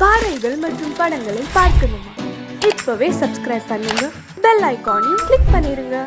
பாடல்கள் மற்றும் படங்களை பார்க்கணுமா? இப்பவே சப்ஸ்கிரைப் பண்ணுங்க, பெல் ஐகானையும் கிளிக் பண்ணிருங்க.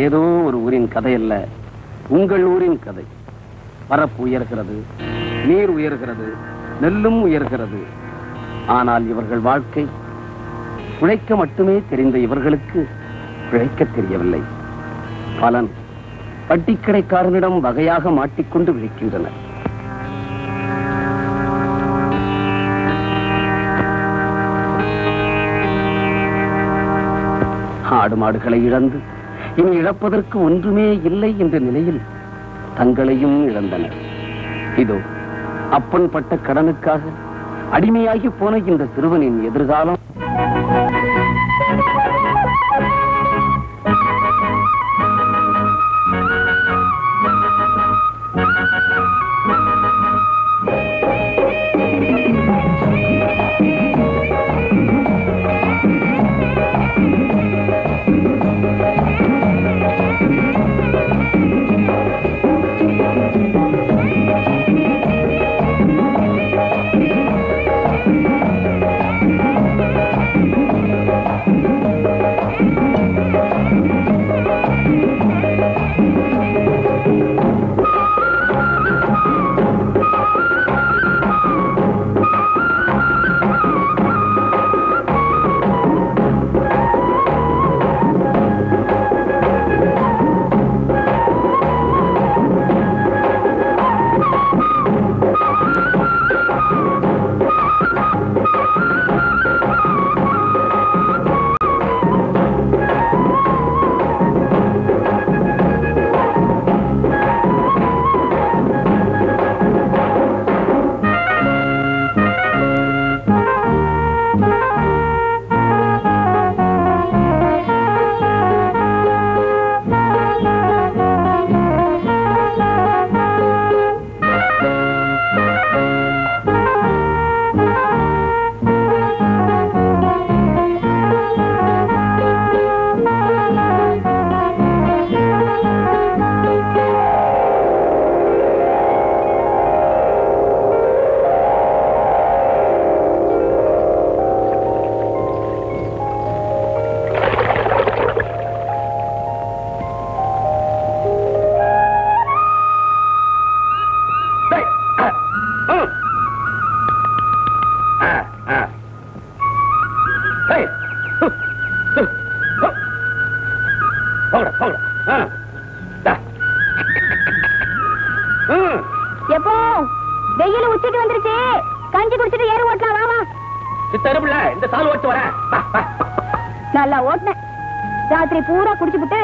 ஏதோ ஒரு ஊரின் கதை அல்ல, உங்கள் ஊரின் கதை. பரப்பு உயர்கிறது, நீர் உயர்கிறது, நெல்லும் உயர்கிறது. ஆனால் இவர்கள் வாழ்க்கை உழைக்க மட்டுமே தெரிந்த இவர்களுக்கு பிழைக்க தெரியவில்லை. பலன் பட்டிக்கடைக்காரனிடம் வகையாக மாட்டிக்கொண்டு விழிக்கின்றனர். ஆடு மாடுகளை இழந்து இனி இழப்பதற்கு ஒன்றுமே இல்லை என்ற நிலையில் தங்களையும் இழந்தனர். இதோ அப்பன் பட்ட கடனுக்காக அடிமையாகி போன இந்த சிறுவனின் எதிர்காலம். எப்போ வெயில் உச்சிக்கு வந்துருச்சு, கஞ்சி குடிச்சிட்டு ஏறு ஓட்டலாம். வாமா சித்தருப்புல இந்த சால் ஓட்டு வரேன். நல்லா ஓட்டின. ராத்திரி பூரா குடிச்சுப்புட்டு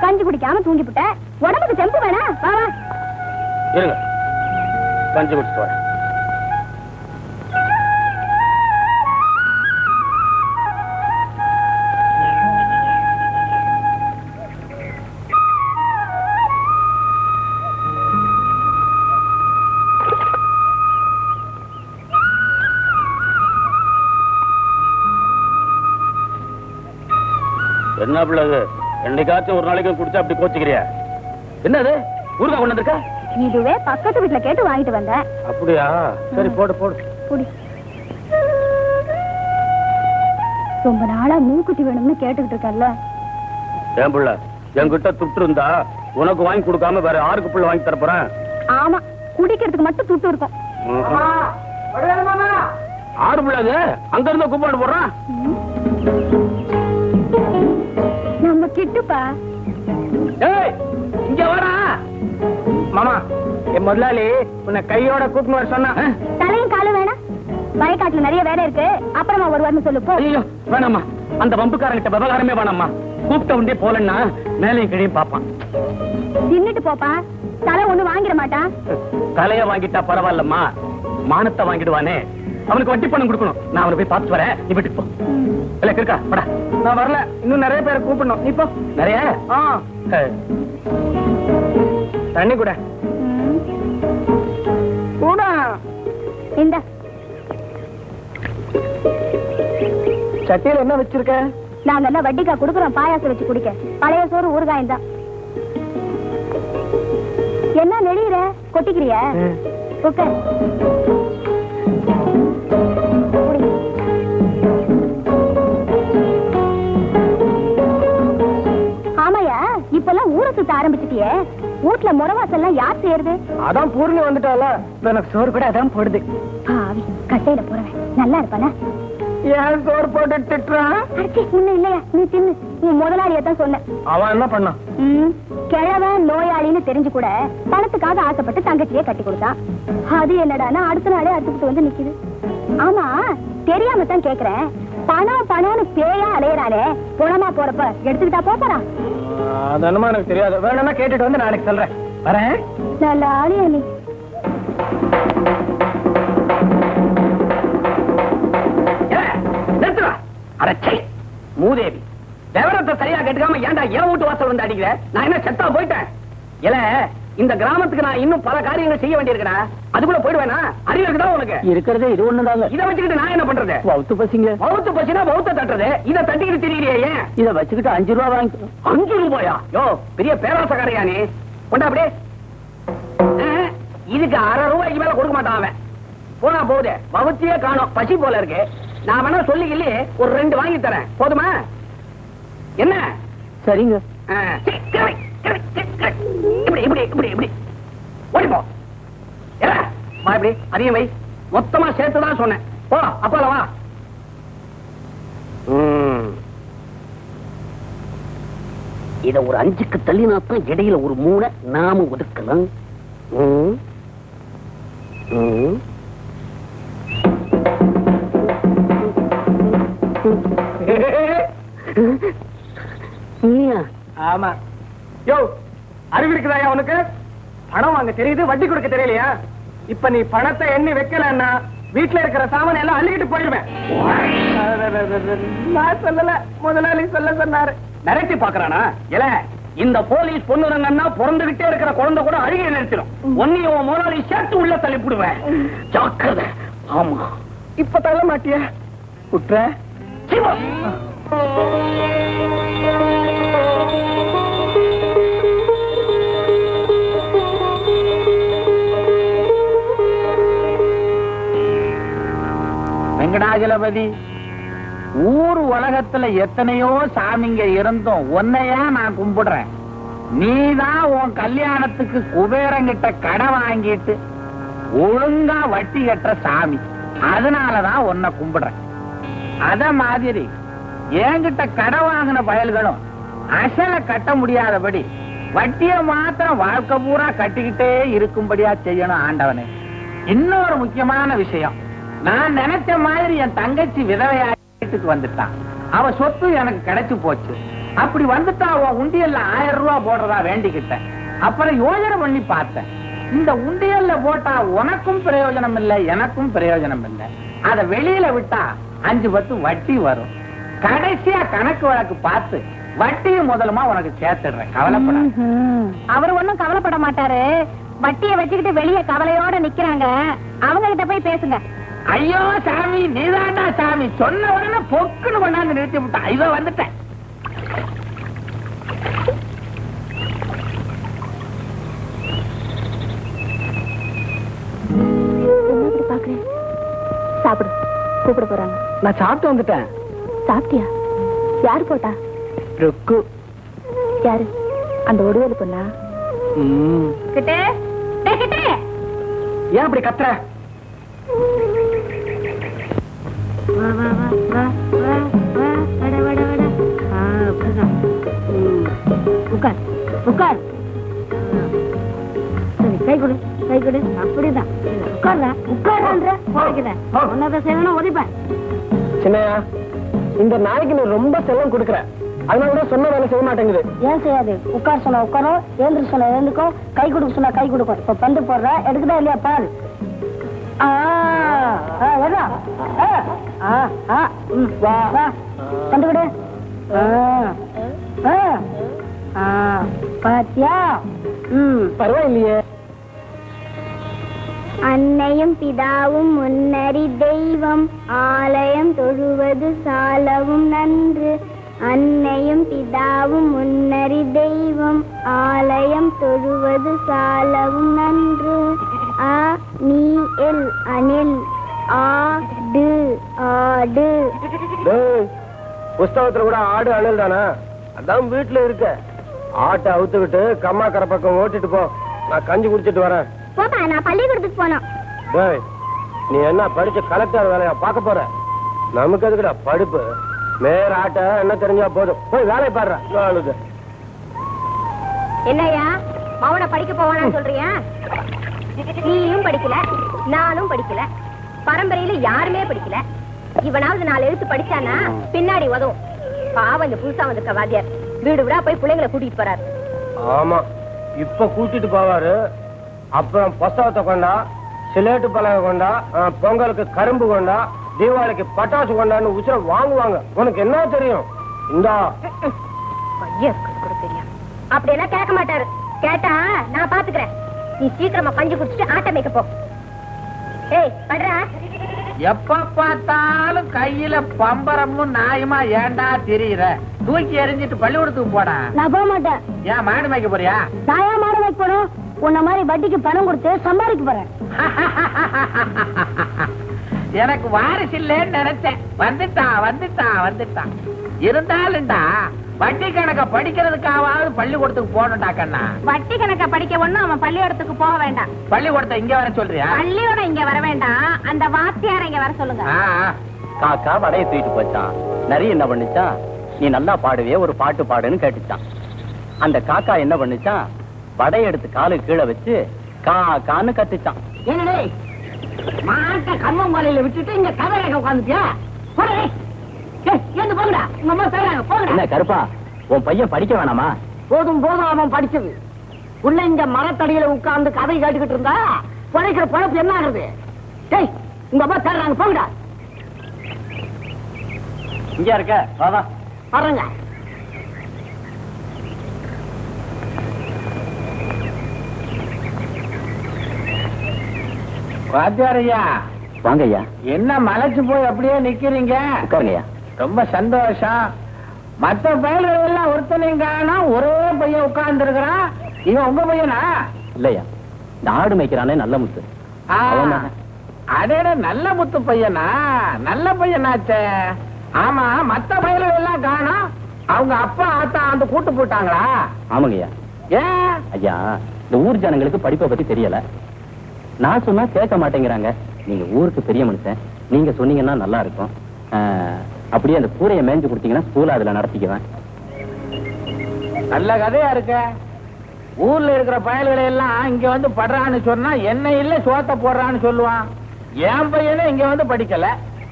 கஞ்சி குடிக்காம தூங்கிப்புட்ட. உடம்புக்கு தெம்பு வேணா? வாமா இருங்க, கஞ்சி குடிச்சிட்டு வரேன். என்ன பிள்ளை என்னைக்காச்சும் ஒரு நாளைக்கு குடிச்சா அப்படி கோச்சிக்கிறியா? என்னது ஊருக்கா கொண்டு வந்திருக்க? இதுவே பக்கத்து வீட்டுல கேட்டு வாங்கிட்டு வந்தேன். அப்படியா? சரி போடு போடு. ரொம்ப நாளா மூக்குத்தி வேணும்னு கேட்டுக்கிட்டு இருக்கல. ஏன் பிள்ளை என்கிட்ட துட்டு இருந்தா உனக்கு வாங்கி கொடுக்காம வேற யாருக்கு பிள்ளை வாங்கி தரப்போறேன்? ஆமா, குடிக்கிறதுக்கு மட்டும் துட்டு இருக்கும். ஆறு பிள்ளை அங்க இருந்து கூப்பாடு போடுறான். கிட்டுப்பா. ஏய் இங்க வாடா. மாமா, என் முதலாளி உன்னை கையோட கூப்பிட்டு வர சொன்னா. தலையும் காலும் வேணாம். வயக்காட்டுல நிறைய வேலை இருக்கு, அப்புறமா ஒரு வாரம் சொல்லு போ. ஐயோ வேணாம்மா, அந்த வம்புக்காரங்கிட்ட விவகாரமே வேணாம்மா. கூப்பிட்ட உண்டே போலன்னா மேலையும் கீழையும் பாப்பான். தின்னுட்டு போப்பா, தலை ஒண்ணு வாங்கிட மாட்டான். தலைய வாங்கிட்டா பரவாயில்லம்மா, மானத்தை வாங்கிடுவானே. அவனுக்கு வட்டி பணம் கொடுக்கணும். நான் அவனை போய் பார்த்து வரேன், நீ வீட்டுக்கு போ. இல்ல இருக்கா படா. நான் வரல, இன்னும் நிறைய பேரை கூப்பிடணும். நீ போ. நிறைய தண்ணி கூட கூட. இந்த சட்டியில என்ன வச்சிருக்க? நாங்க எல்லாம் வட்டிக்கா குடுக்குறோம், பாயாசம் வச்சு குடிக்க. பழைய சோறு ஊறுகாயம் தான். என்ன நெளியிற, கொட்டிக்கிறிய? உட்கார். ஆமாயா, இப்பெல்லாம் ஊரை சுத்த ஆரம்பிச்சிட்டியே. வீட்டுல முறவாசெல்லாம் யார் செய்யறது? அதான் பூர்ணி வந்துட்டால, எனக்கு சோறு கூட அதான் போடுது. பாவி, கட்டையில போறவன் நல்லா இருப்பானா? ஏன் சோறு போட்டு திட்டுறான்? ஒண்ணு இல்லையா, நீ தின்னு. உன் முதலாளியத்தான் சொன்ன. அவன் என்ன பண்ணான்? கிழவன் நோயாளின்னு தெரிஞ்சு கூட பணத்துக்காக ஆசைப்பட்டு தங்கச்சியே கட்டி கொடுத்தான். அது என்னடானா அடுத்த நாளே அத்துக்கிட்டு வந்து நிக்குது. ஆமா, தெரியாம தான் கேக்குறேன். பணம் பணம்னு பேயா அலையறானே, புணமா போறப்ப எடுத்துக்கிட்டா போறான்? அது என்னமா எனக்கு தெரியாது. வேணும்னா கேட்டுட்டு வந்து நாளைக்கு சொல்றேன். வரேன். நல்ல ஆளியா நீ. மூதேவி, விவரத்தை சரியா கேட்டுக்காம ஏன்டா என் வீட்டு வாசல் வந்து அடிக்கிற? நான் என்ன செத்தா போயிட்டேன்? இல்ல, இந்த கிராமத்துக்கு நான் இன்னும் பல காரியங்கள் செய்ய வேண்டியிருக்கா? அதுக்குள்ள போயிடுவேனா? அறிவு இருக்குதா உனக்கு? இருக்கிறதே இது ஒண்ணுதாங்க. இதை வச்சுக்கிட்டு நான் என்ன பண்றது? வவுத்து பசிங்க. வவுத்து பசினா வவுத்த தட்டுறது. இதை தட்டிக்கிட்டு தெரியலையே ஏன்? இதை வச்சுக்கிட்டு 5 ரூபா வாங்கிக்கணும். 5 ரூபாயா? யோ, பெரிய பேராசக்காரையா நீ? கொண்டா அப்படியே. இதுக்கு 1/2 ரூபாய்க்கு மேல கொடுக்க மாட்டான் அவன். போனா போகுது, வவுத்தியே காணோம். பசி போல இருக்கு. நான் வேணா சொல்லிக்கல ஒரு 2 வாங்கி தரேன், போதுமா? என்ன? சரிங்க. இப்படி இப்படி இப்படி இப்படி ஓடிப்போ. இப்படி அதையும் வை. மொத்தமா சேர்த்துதான் சொன்னேன். போ, அப்பால வா. இத ஒரு 5க்கு தள்ளினாத்தான் இடையில ஒரு 3 நாம ஒதுக்கலாம். ஆமா. யோ, அறிவு இருக்குதாயா உனக்கு? பணம் வாங்க தெரியுது, வட்டி கொடுக்க தெரியலையா? இப்ப நீ பணத்தை எண்ணி வைக்கலன்னா வீட்டுல இருக்கிற சாமான் எல்லாம் அள்ளிக்கிட்டு போயிடுவேன். நான் சொல்லல, முதலாளி சொல்ல சொன்னாரு. மிரட்டி பாக்குறானா? இல்ல, இந்த போலீஸ் பொண்ணுங்கன்னா பிறந்துகிட்டே இருக்கிற குழந்தை கூட அழுகை நிறுத்திடும். ஒன்னையும் முதலாளி சேர்த்து உள்ள தள்ளிவிடுவேன். ஜாக்கிரதை. ஆமா, இப்ப தள்ள மாட்டியா? குற்ற வெங்கடாஜலபதி, ஊர் உலகத்துல எத்தனையோ சாமிங்க இருந்தும் உன்னையா நான் கும்பிடுறேன். நீதான் உன் கல்யாணத்துக்கு குபேரங்கிட்ட கடை வாங்கிட்டு ஒழுங்கா வட்டி கட்டுற சாமி. அதனாலதான் உன்னை கும்பிடுறேன். அத மாதிரி என்கிட்ட கடை வாங்கின பயல்களும் அசலை கட்ட முடியாதபடி வட்டிய மாத்திரம் வாழ்க்கை பூரா கட்டிக்கிட்டே இருக்கும்படியா செய்யணும் ஆண்டவனே. இன்னொரு முக்கியமான விஷயம், நான் நினைச்ச மாதிரி என் தங்கச்சி விதவையாட்டுக்கு வந்துட்டான். அவ சொத்து எனக்கு கிடைச்சு போச்சு. அப்படி வந்துட்டா அவன் உண்டியல்ல 1000 ரூபாய் போடுறதா வேண்டிக்கிட்டேன். அப்புறம் யோசனை பண்ணி பார்த்தேன், இந்த உண்டியல்ல போட்டா உனக்கும் பிரயோஜனம் இல்லை, எனக்கும் பிரயோஜனம் இல்லை. அத வெளியில விட்டா 5-10 வட்டி வரும். கடைசியா கணக்கு வழக்கு பார்த்து வட்டியும் முதலுமா உனக்கு சேர்த்துடுறேன், கவலைப்பட. அவர் ஒண்ணும் கவலைப்பட மாட்டாரு. வட்டியை வச்சுக்கிட்டு வெளியே கவலையோட நிக்கிறாங்க, அவங்க கிட்ட போய் பேசுங்க. ஐயோ சாமி, நீதாண்டா சாமி. சொன்ன உடனே பொக்குன்னு கொண்டாந்து நிறுத்தி விட்டான். ஐயோ வந்துட்டேன். பாக்குறேன். சாப்பிடு, கூப்பிட போறாங்க. நான் சாப்பிட்டு வந்துட்டேன். சாப்பிட்டியா? யாரு போட்டா? ருக்கு. யாரு? அந்த ஒடுவேலு பொண்ணா? கிட்டே கிட்டே, ஏன் அப்படி கத்துற? வா வா வா வா வா வா, வட வட வட. அப்படிதான். உட்கார் உட்கார். சரி, கை கொடு கை கொடு. அப்படிதான் உட்கார்றா உட்கார்றான்ற உன்னத செய்யணும் ஒதிப்பேன். சின்னையா, இந்த நாய்க்கு நீ ரொம்ப செல்லம் கொடுக்குற, அதனாலதான் சொன்ன வேலை செய்ய மாட்டேங்குது. ஏன் செய்யாது? உட்கார் சொன்னா உட்காரும், எழுந்திரு சொன்னா எழுந்துக்கும், கை கொடுக்க சொன்னா கை கொடுக்கும். இப்ப பந்து போடுற, எடுக்குதா இல்லையா பாரு. பந்து விடு. பாத்தியா? பரவாயில்லையே. அன்னையும் பிதாவும் முன்னறி தெய்வம், ஆலயம் தொழுவது சாலவும் நன்று. அன்னையும் பிதாவும் முன்னறி தெய்வம், ஆலயம் தொழுவது சாலவும் நன்று. அ நீ எல் அணில், ஆடு ஆடு. புஸ்தகத்துல கூட ஆடு அணில் தானே? அதான் வீட்டுல இருக்க. ஆட்டை அவுத்து விட்டு கம்மா கரை பக்கம் ஓட்டிட்டு போ, நான் கஞ்சி குடிச்சிட்டு வரேன். போப்பா, நான் பள்ளிக்கூடத்துக்கு போனோம். டேய், நீ என்ன படிச்சு கலெக்டர் வேலையா பார்க்க போற? நமக்கு எதுக்குடா படிப்பு? மேற ஆட்ட என்ன தெரிஞ்சா போதும், போய் வேலையை பாடுற. என்னையா மவனை படிக்க போவானான்னு சொல்றியா? நீயும் படிக்கல, நானும் படிக்கல, பரம்பரையில யாருமே படிக்கல. இவனாவது 4 எழுத்து படிச்சானா பின்னாடி உதவும். பாவம், இந்த புதுசா வந்திருக்க வாத்தியார் வீடு விடா போய் பிள்ளைங்களை கூட்டிட்டு போறாரு. ஆமா, இப்ப கூட்டிட்டு போவாரு. அப்புறம் புஸ்தகத்தை கொண்டா, சிலேட்டு பலகை கொண்டா, பொங்கலுக்கு கரும்பு கொண்டா, தீபாவளிக்கு பட்டாசு கொண்டான்னு உசுர வாங்குவாங்க. உனக்கு என்ன தெரியும்? இந்தா தெரியும். அப்படியெல்லாம் கேட்க மாட்டாரு. கேட்டா நான் பாத்துக்கிறேன். நீ சீக்கிரமா கஞ்சி குடிச்சிட்டு ஆட்ட மேய்க்க போ. ஏய் படுறா. எப்ப பார்த்தாலும் கையில பம்பரமும் நாயுமா ஏண்டா தெரியுற? தூக்கி எறிஞ்சிட்டு பள்ளிக்கூடத்துக்கு போடா. நான் போக மாட்டேன். ஏன் மாடு மேய்க்க போறியா? தாயா மாடு மேய்க்க போறோம். உன்ன மாதிரி வட்டிக்கு பணம் கொடுத்து சம்பாதிக்க போறேன். எனக்கு வாரிசு இல்லைன்னு நினைச்சேன். வந்துட்டான். இருந்தாலும்டா வட்டி கணக்க படிக்கிறதுக்காவது பள்ளிக்கூடத்துக்கு போகணும்டா கண்ணா. வட்டி கணக்க படிக்க ஒண்ணும் அவன் பள்ளிக்கூடத்துக்கு போக வேண்டாம். பள்ளிக்கூடத்தை இங்க வர சொல்றியா? பள்ளிக்கூடம் இங்க வர வேண்டாம், அந்த வாத்தியார இங்க வர சொல்லுங்க. காக்கா வடைய தூக்கிட்டு போச்சான். நிறைய என்ன பண்ணுச்சான்? நீ நல்லா பாடுவே, ஒரு பாட்டு பாடுன்னு கேட்டுச்சான். அந்த காக்கா என்ன பண்ணுச்சான்? வடைய எடுத்து காலுக்கு கீழே வச்சு காக்கான்னு கத்துச்சான். என்னடே மாட்ட கர்மங்கோலையில விட்டுட்டு இங்க கதை கேட்க உட்காந்துட்டியா? போங்கடா, உங்க அம்மா சொல்றாங்க போங்கடா. என்ன கருப்பா, உன் பையன் படிக்க வேணாமா? போதும் அவன் படிச்சது. உள்ள இங்க மரத்தடியில உட்கார்ந்து கதை கேட்டுக்கிட்டு இருந்தா பிழைக்கிற பழப்பு என்ன ஆகுது? டேய், உங்க அம்மா தர்றாங்க போங்கடா. இங்க இருக்க வாடா. வர்றங்க. வாத்தியாரையா வாங்க ஐயா. என்ன மலைச்சு போய் அப்படியே நிக்கிறீங்க? உட்காருங்கய்யா. ரொம்ப சந்தோஷம். மத்த பயில்கள் எல்லாம் ஒருத்தனையும் காணோம், ஒரே பையன் உட்கார்ந்து இருக்கிறான். இவன் உங்க பையனா? இல்லையா, இந்த ஆடு மேய்க்கிறானே நல்ல முத்து. அவன்தான். அதே நல்ல முத்து பையனா? நல்ல பையனாச்சே. ஆமா, மத்த பயில்கள் எல்லாம் காணோம். அவங்க அப்பா ஆத்தா அந்த கூட்டு போட்டாங்களா? ஆமாங்கய்யா. ஏன் ஐயா, இந்த ஊர் ஜனங்களுக்கு படிப்பை பத்தி தெரியல. நான் சொன்னா கேட்க மாட்டேங்கிறாங்க. நீங்க ஊருக்கு பெரிய மனுஷன், நீங்க சொன்னீங்கன்னா நல்லா இருக்கும். அப்படியே அந்த கூரையை மேய்ஞ்சு கொடுத்தீங்கன்னா ஸ்கூல் அதுல நடத்திக்குவேன். நல்ல கதையா இருக்க. ஊர்ல இருக்கிற பயல்களை எல்லாம் இங்க வந்து படுறான்னு சொன்னா என்ன இல்ல சோத்த போடுறான்னு சொல்லுவான். என் பையனே இங்க வந்து படிக்கல,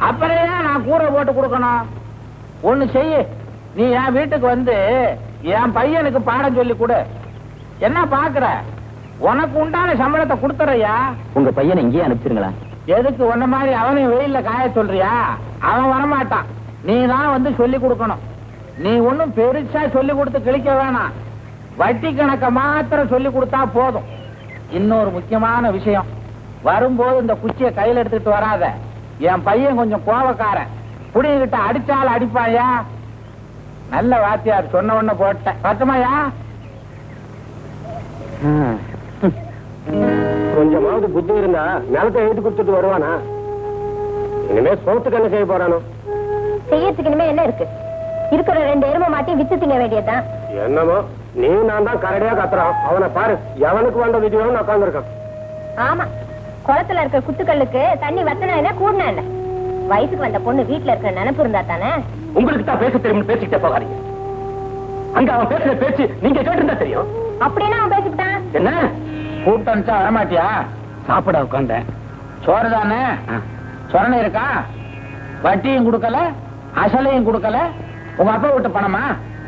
அப்புறம் ஏன் நான் கூரை போட்டு கொடுக்கணும்? ஒண்ணு செய்ய, நீ என் வீட்டுக்கு வந்து என் பையனுக்கு பாடம் சொல்லி கொடு. என்ன பாக்குற? உனக்கு உண்டான சம்பளத்தை கொடுத்துறையா. உங்க பையனை இங்கேயே அனுப்பிச்சிருங்களேன். எதுக்கு உன்ன மாதிரி அவனையும் வெயில்ல காய சொல்றியா? அவன் வரமாட்டான், நீ தான் வந்து சொல்லி கொடுக்கணும். நீ ஒன்னும் பெருசா சொல்லி கொடுத்து கிழிக்க வேணாம், வட்டி கணக்க மாத்திரம் சொல்லி கொடுத்தா போதும். இன்னொரு முக்கியமான விஷயம், வரும்போது இந்த குச்சியை கையில எடுத்துட்டு வராத. என் பையன் கொஞ்சம் கோவக்காரன், புடிங்கிட்ட அடிச்சாலும் அடிப்பாயா. நல்ல வாத்தியார், சொன்ன உடனே போட்டேன். பத்துமாயா? கொஞ்சமாவது புத்தி இருந்தா நிலத்தை எழுதி கொடுத்துட்டு வருவானா? இனிமே சோத்துக்கு என்ன செய்ய போறானோ? செய்யறதுக்கு இனிமே என்ன இருக்கு? இருக்கிற 2 எருமை மாட்டி வித்து திங்க வேண்டியதுதான். என்னமோ நீ நான் தான் கரடியா கத்துறான். அவனை பாரு, எவனுக்கு வந்த விதியோன்னு உட்கார்ந்து இருக்கான். ஆமா, குளத்துல இருக்க குத்துக்களுக்கு தண்ணி வத்தனா என்ன கூடனா என்ன? வயசுக்கு வந்த பொண்ணு வீட்டுல இருக்கிற நினைப்பு இருந்தா தானே. உங்களுக்கு தான் பேச தெரியும், பேசிக்கிட்டே போகாதீங்க. அங்க அவன் பேசுற பேச்சு நீங்க கேட்டிருந்தா தெரியும். அப்படின்னா அவன் பேசிவிட்டான். என்ன கூட்டம் வரமாட்டியா? சாப்பிட உட்காந்தேன். சோறு தானே? சொரணை இருக்கா? வட்டியும் கொடுக்கல, அசலையும் கொடுக்கல. உங்க அப்பா விட்ட பணமா?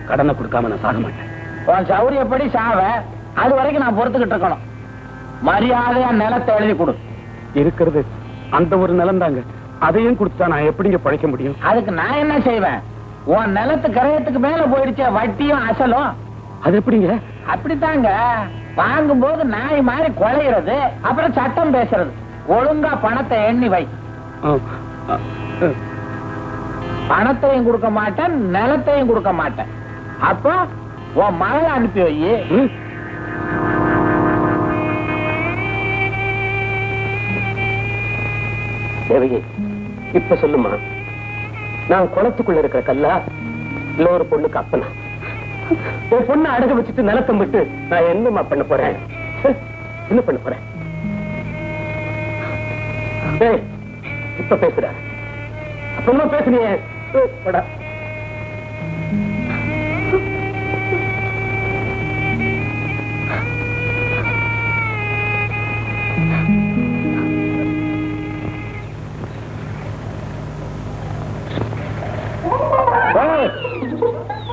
கடனை கொடுக்காம நான் சாக மாட்டேன். உன் சௌரியப்படி சாவ, அது வரைக்கும் நான் பொறுத்துக்கிட்டு இருக்கணும். மரியாதையா நிலத்தை எழுதி கொடு. இருக்கிறது அந்த ஒரு நிலம் தாங்க. அதையும் கொடுத்தா நான் எப்படிங்க பழைக்க முடியும்? அதுக்கு நான் என்ன செய்வேன்? உன் நிலத்து கரையத்துக்கு மேல போயிடுச்சே வட்டியும் அசலும். அது எப்படிங்க? அப்படித்தாங்க, வாங்கும்போது நாய் மாதிரி கொலைகிறது, அப்புறம் சட்டம் பேசுறது. ஒழுங்கா பணத்தை எண்ணி வை. பணத்தையும் கொடுக்க மாட்டேன், நிலத்தையும் கொடுக்க மாட்டேன். அப்போ உன் மகளை அனுப்பி வை. தேவகி, இப்ப சொல்லுமா, நான் குளத்துக்குள்ள இருக்கிற கல்லா இல்ல ஒரு பொண்ணுக்கு அப்பனா? என் பொண்ணை அடக வச்சுட்டு நிலத்தை விட்டு நான் என்னமா பண்ண போறேன்? என்ன பண்ண போறேன்? டேய், இப்ப பேசுற அப்பமா பேசுனியே. போடா.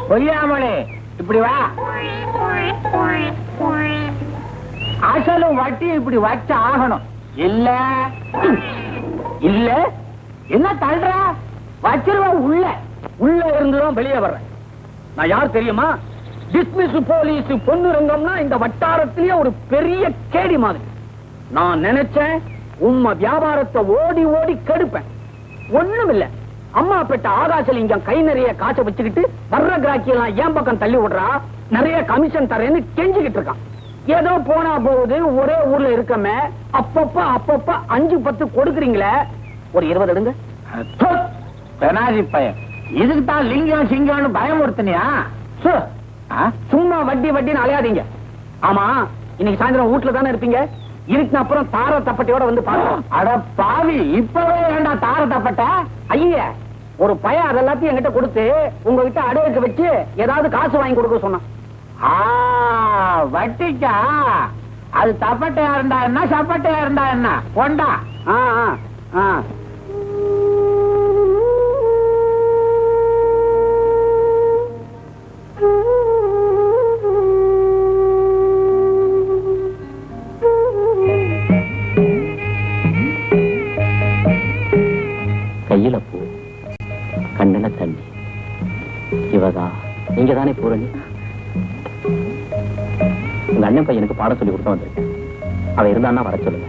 பொய்யாமலே இப்படி வா. அசலும் வட்டியும் இப்படி வச்ச ஆகணும். இல்ல இல்ல என்ன தள்ளுற? வச்சிருவ உள்ள. உள்ள இருந்துதான் வெளியே வர்றேன். நான் யார் தெரியுமா? டிஸ்மிஸ் போலீஸ் பொன்னுரங்கம்னா இந்த வட்டாரத்திலேயே ஒரு பெரிய கேடி மாதிரி. நான் நினைச்சேன் உண்மை வியாபாரத்தை ஓடி ஓடி கெடுப்பேன். ஒண்ணும் இல்ல, அம்மா பெற்ற ஆகாசலிங்கம் கை நிறைய காசை வச்சுக்கிட்டு வர்ற கிராக்கியெல்லாம் ஏன் பக்கம் தள்ளி விடுறா, நிறைய கமிஷன் தரேன்னு கெஞ்சிக்கிட்டு இருக்கான். ஏதோ போனா போகுது, ஒரே ஊர்ல இருக்கமே, அப்பப்ப 5-10 கொடுக்குறீங்களே, ஒரு 20 எடுங்க. பெனாஜி பையன், இதுக்கு தான் லிங்கம் சிங்கம்னு பயமுறுத்தினியா? சும்மா வட்டி வட்டின்னு அலையாதீங்க. ஆமா, இன்னைக்கு சாயந்தரம் வீட்டுல தானே இருப்பீங்க. இதுக்கு அப்புறம் தார தப்பட்டையோட வந்து பாருங்க. அட பாவி, இப்பவே ஏண்டா தார தப்பட்ட? ஐய, ஒரு பையன் அதெல்லாத்தையும் என்கிட்ட கொடுத்து உங்ககிட்ட அடகுக்கு வச்சு ஏதாவது காசு வாங்கி கொடுக்க சொன்னான். வட்டிக்கா? அது தப்பட்டையா இருந்தா என்ன, சப்பட்டையா இருந்தா என்ன? கொண்டா. கையில பூ, கண்ணுல தண்ணி. இவதா நீங்க தானே பூரணி? உங்க அண்ணன் பையனுக்கு பாடம் சொல்லி கொடுத்து வந்திருக்கேன். அவ இருந்தான்னா வர சொல்லுங்க.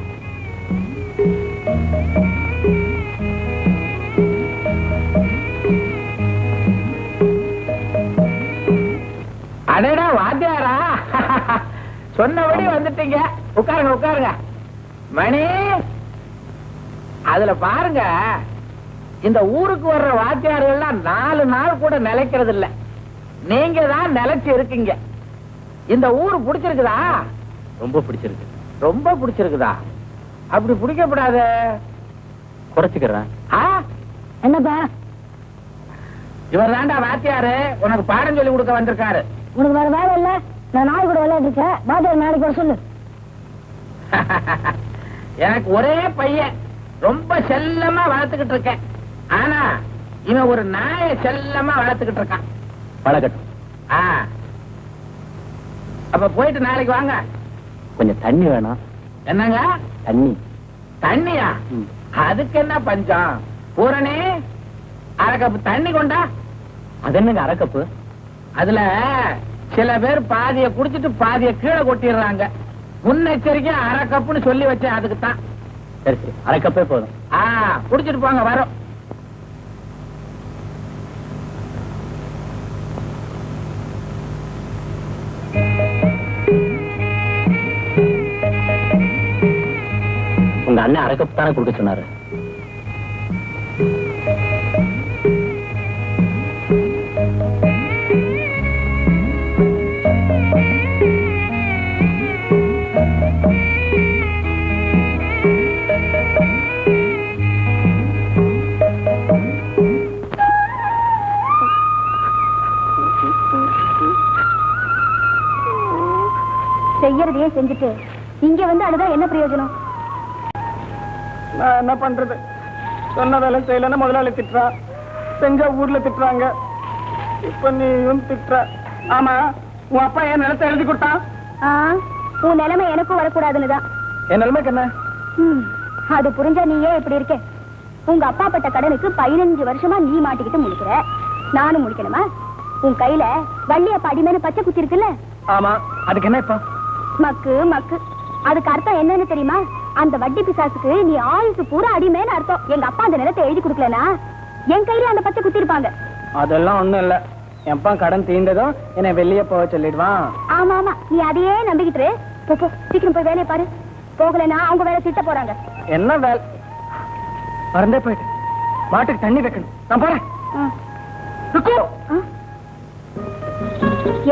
அடடா வாத்தியாரா, சொன்னபடி வந்துட்டீங்க. உட்காருங்க உட்காருங்க. மணி, அதுல பாருங்க, இந்த ஊருக்கு வர்ற வாத்தியார்கள் எல்லாம் 4 நாள் கூட நிலைக்கிறது இல்ல. நீங்க தான் நிலைச்சு இருக்கீங்க. இந்த ஊரு பிடிச்சிருக்குதா? ரொம்ப பிடிச்சிருக்கு. ரொம்ப பிடிச்சிருக்குதா? அப்படி பிடிக்கப்படாத. குறைச்சுக்கிறேன். என்னப்பா? இவர் தாண்டா வாத்தியாரு, உனக்கு பாடம் சொல்லி கொடுக்க வந்திருக்காரு. உனக்கு வேற வேலை இல்ல? நான் நாய் கூட விளையாட்டு இருக்கேன். பாத்தியார் நாளைக்கு வர சொல்லு. எனக்கு ஒரே பையன், ரொம்ப செல்லமா வளர்த்துக்கிட்டு இருக்கேன். ஆனா இவன் ஒரு நாயை செல்லமா வளர்த்துக்கிட்டு இருக்கான். பழகட்டும். அப்ப போயிட்டு நாளைக்கு வாங்க. கொஞ்சம் தண்ணி வேணும். என்னங்க தண்ணி? தண்ணியா? அதுக்கு என்ன பஞ்சம்? பூரணி, 1/2 கப்பு தண்ணி கொண்டா. அது என்னங்க 1/2 கப்பு? அதுல சில பேர் பாதிய குடிச்சிட்டு பாதிய கீழே கொட்டிடுறாங்க. முன்னெச்சரிக்கை 1/2 கப்புன்னு சொல்லி வச்சேன். அதுக்கு தான். சரி சரி, 1/2 கப்பே போதும். குடிச்சிட்டு போங்க, வரும். உங்க அண்ணன் 1/2 கப் தானே கொடுக்க சொன்னாரு. செய்யறதையே செஞ்சுட்டு இங்க வந்து அழுதா என்ன பிரயோஜனம்? நான் என்ன பண்றது? சொன்ன வேலை செய்யலன்னு முதலாளி திட்டுறா, செஞ்சா ஊர்ல திட்டுறாங்க, இப்ப நீயும் திட்டுற. ஆமா, உன் அப்பா என் நிலத்தை எழுதி கொடுத்தான். உன் நிலைமை எனக்கும் வரக்கூடாதுன்னு தான். என் நிலைமைக்கு என்ன? அது புரிஞ்சா நீயே இப்படி இருக்க. உங்க அப்பா பட்ட கடனுக்கு 15 வருஷமா நீ மாட்டிக்கிட்டு முடிக்கிற, நானும் முடிக்கணுமா? உன் கையில வள்ளியப்பா அடிமேல பச்சை குத்தி இருக்குல்ல? ஆமா, அதுக்கு என்ன இப்ப? மக்கு மக்கு. அதுக்கு அர்த்தம் என்னன்னு தெரியுமா? அந்த வட்டி பிசாசுக்கு நீ ஆயுசு பூரா அடிமேன்னு அர்த்தம். எங்க அப்பா அந்த நிலத்தை எழுதி கொடுக்கலனா என் கையில அந்த பச்சை குத்தி இருப்பாங்க. அதெல்லாம் ஒண்ணும் இல்ல. எப்பா கடன் தீர்ந்ததும் என்னை வெளியே போக சொல்லிடுவான். ஆமா ஆமா, நீ அதையே நம்பிக்கிட்டு போ, சீக்கிரம் போய் வேலையை பாரு. போகலன்னா அவங்க வேலை திட்ட போறாங்க. என்ன வேலை? மறந்தே போயிட்டு மாட்டுக்கு தண்ணி வைக்கணும். நான் போறேன்.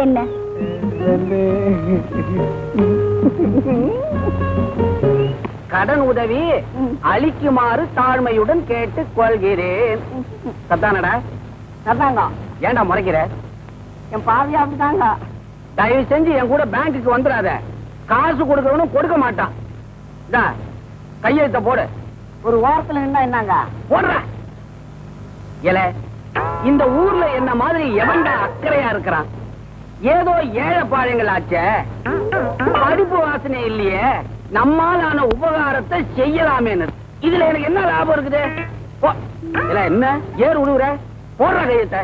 என்ன கடன் உதவி அளிக்குமாறு தாழ்மையுடன் கேட்டுக் கொள்கிறேன். சத்தானடா? சத்தாங்க. ஏண்டா முறைக்கிற? என் பாவியா அப்படிதாங்க. தயவு செஞ்சு என் கூட பேங்குக்கு வந்துடாத. காசு கொடுக்கறவனும் கொடுக்க மாட்டான். கையெழுத்த போடு. ஒரு வாரத்துல என்ன என்னங்க போடுற? இந்த ஊர்ல என்ன மாதிரி எவன்டா அக்கறையா இருக்கிறான்? ஏதோ ஏழை பாழைங்கள் ஆச்சே, படிப்பு வாசனை இல்லையே, நம்மாலான உபகாரத்தை செய்யலாமேன்னு. இதுல எனக்கு என்ன லாபம் இருக்குது? என்ன ஏறு உழுவுற? போடுற கையத்தை.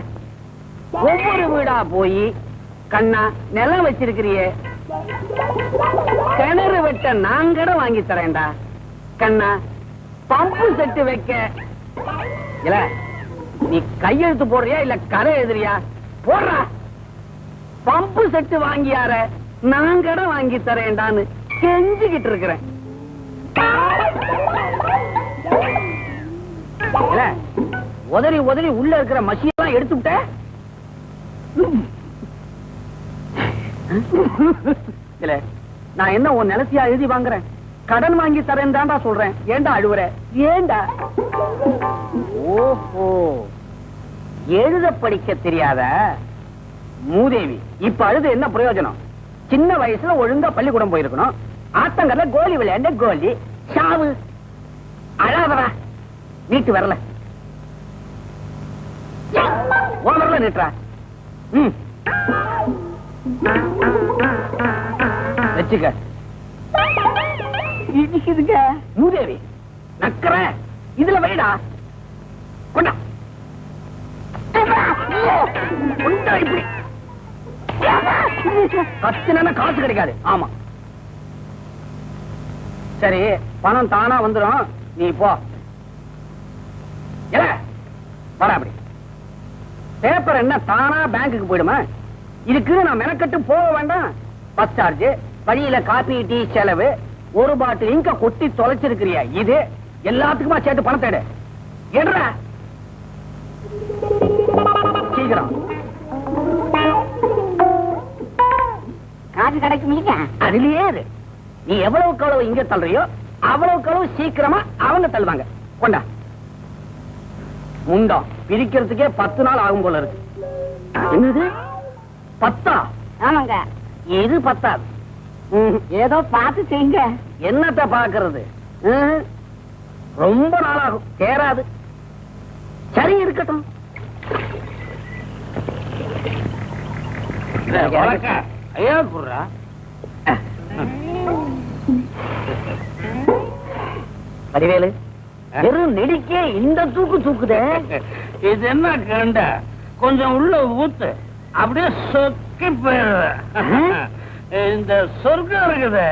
ஒவ்வொரு வீடா போய் கண்ணா நிலம் வச்சிருக்கிறியே, கிணறு வெட்ட நான் கடை வாங்கி தரேன்டா. கண்ணா பம்பு செட்டு வைக்க இல்ல நீ கையெழுத்து போடுறியா இல்ல கரை எழுதுறியா? போடுற. பம்பு செட்டு வாங்கியார நான் கடை வாங்கி தரேன்டான்னு கெஞ்சிக்கிட்டு இருக்கிறேன். உதறி உதறி உள்ள இருக்கிற மசியெல்லாம் எடுத்துட்ட. இல்ல நான் என்ன உன் நிலத்தையா எழுதி வாங்குறேன்? கடன் வாங்கி தரேன் தான்டா சொல்றேன். ஏண்டா அழுவுற? ஏண்டா? ஓஹோ, எழுத படிக்க தெரியாத மூதேவி இப்ப அழுது என்ன பிரயோஜனம்? சின்ன வயசுல ஒழுங்கா பள்ளிக்கூடம் போயிருக்கணும். ஆத்தங்கல்ல கோலி விளையாண்ட கோலி சாவு. அழாதரா, வீட்டு வரல ஓனர்ல நிட்டுறா. வச்சுக்க. இடிக்குதுங்க மூதேவி. நக்கற இதுல வைடா. கொண்டா இப்படி கத்துனா காசு கிடைக்காது. ஆமா சரி, பணம் தானா வந்துடும். நீ போ. வர அப்படி. பேப்பர் என்ன தானா பேங்குக்கு போயிடுமா? இதுக்கு நான் மெனக்கட்டு போக வேண்டாம். பஸ் சார்ஜ், வழியில காபி டீ செலவு, ஒரு பாட்டில் இங்க கொட்டி தொலைச்சிருக்கிறியா? இது எல்லாத்துக்குமா சேர்த்து பணத்தை எடு. எடுற சீக்கிரம். காசு கிடைக்கும். அதுலயே நீ எவ்வளவுக்கு அளவு இங்க தள்ளுறியோ அவ்வளவுக்கு அளவு சீக்கிரமா அவங்க தள்ளுவாங்க. கொண்டா. முண்டம் பிரிக்கிறதுக்கே 10 நாள் ஆகும் போல இருக்கு. என்னது 10? ஆமாங்க. இது 10. ஏதோ பார்த்து செய்யுங்க. என்னத்த பாக்குறது? ரொம்ப நாளாகும், கேராது. சரி இருக்கட்டும். வடிவேலு, வெறும் நெடிக்கே இந்த தூக்கு தூக்குதே. இது என்ன கண்ட? கொஞ்சம் உள்ள ஊத்து, அப்படியே சொக்கி போயிடுற. இந்த சொர்க்கம் இருக்குது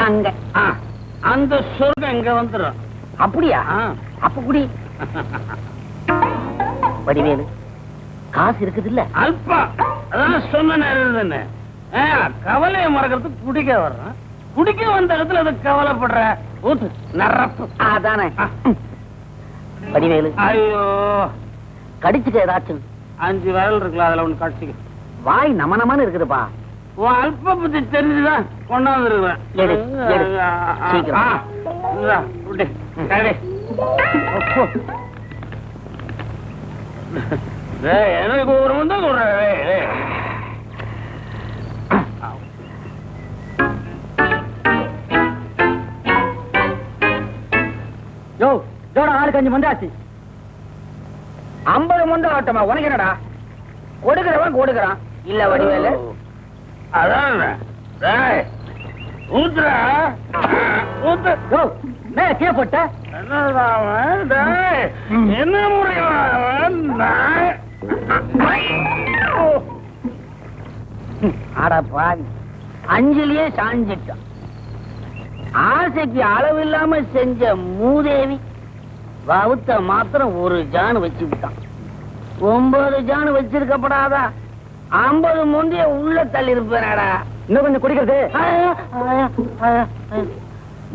அங்க. அந்த சொர்க்கம் இங்க வந்துடும். அப்படியா? அப்ப குடி. வடிவேலு, காசு இருக்குது இல்ல? அல்பா. அதான் சொன்ன கவலையை மறக்கிறதுக்கு குடிக்க வர்றேன். குடிக்க வந்த இடத்துல அது கவலைப்படுற. ஊத்து நரப்பு. அதானே. வடிவேலு, ஐயோ கடிச்சுக்க ஏதாச்சும். 5 விரல் இருக்குல்ல, அதுல ஒண்ணு கடிச்சுக்க. வாய் நம நமன்னு இருக்குதுப்பா. உன் அல்ப பத்தி தெரிஞ்சுதான் கொண்டாந்துருக்கேன். எனக்கு ஒரு முந்தான் சொல்றேன். ஆளுக்கு 5 மந்தாச்சு. 50 மொந்த ஆட்டமா? உனக்கு என்னடா? கொடுக்கிறவன் கொடுக்கறான் இல்ல வடிவேலு. அதான் ஊத்துறா ஊத்து. கீழே போட்ட என்ன முறையா அடப்பா 5லயே சாஞ்சிட்டான். ஆசைக்கு அளவு இல்லாம செஞ்ச மூதேவி வவுத்த மாத்திரம் 1 ஜான் வச்சுக்கிட்டான். 9 ஜான் வச்சிருக்கப்படாதா? 50 முந்தைய உள்ள தள்ளி இருப்பேனடா. இன்னும் கொஞ்சம் குடிக்கிறது.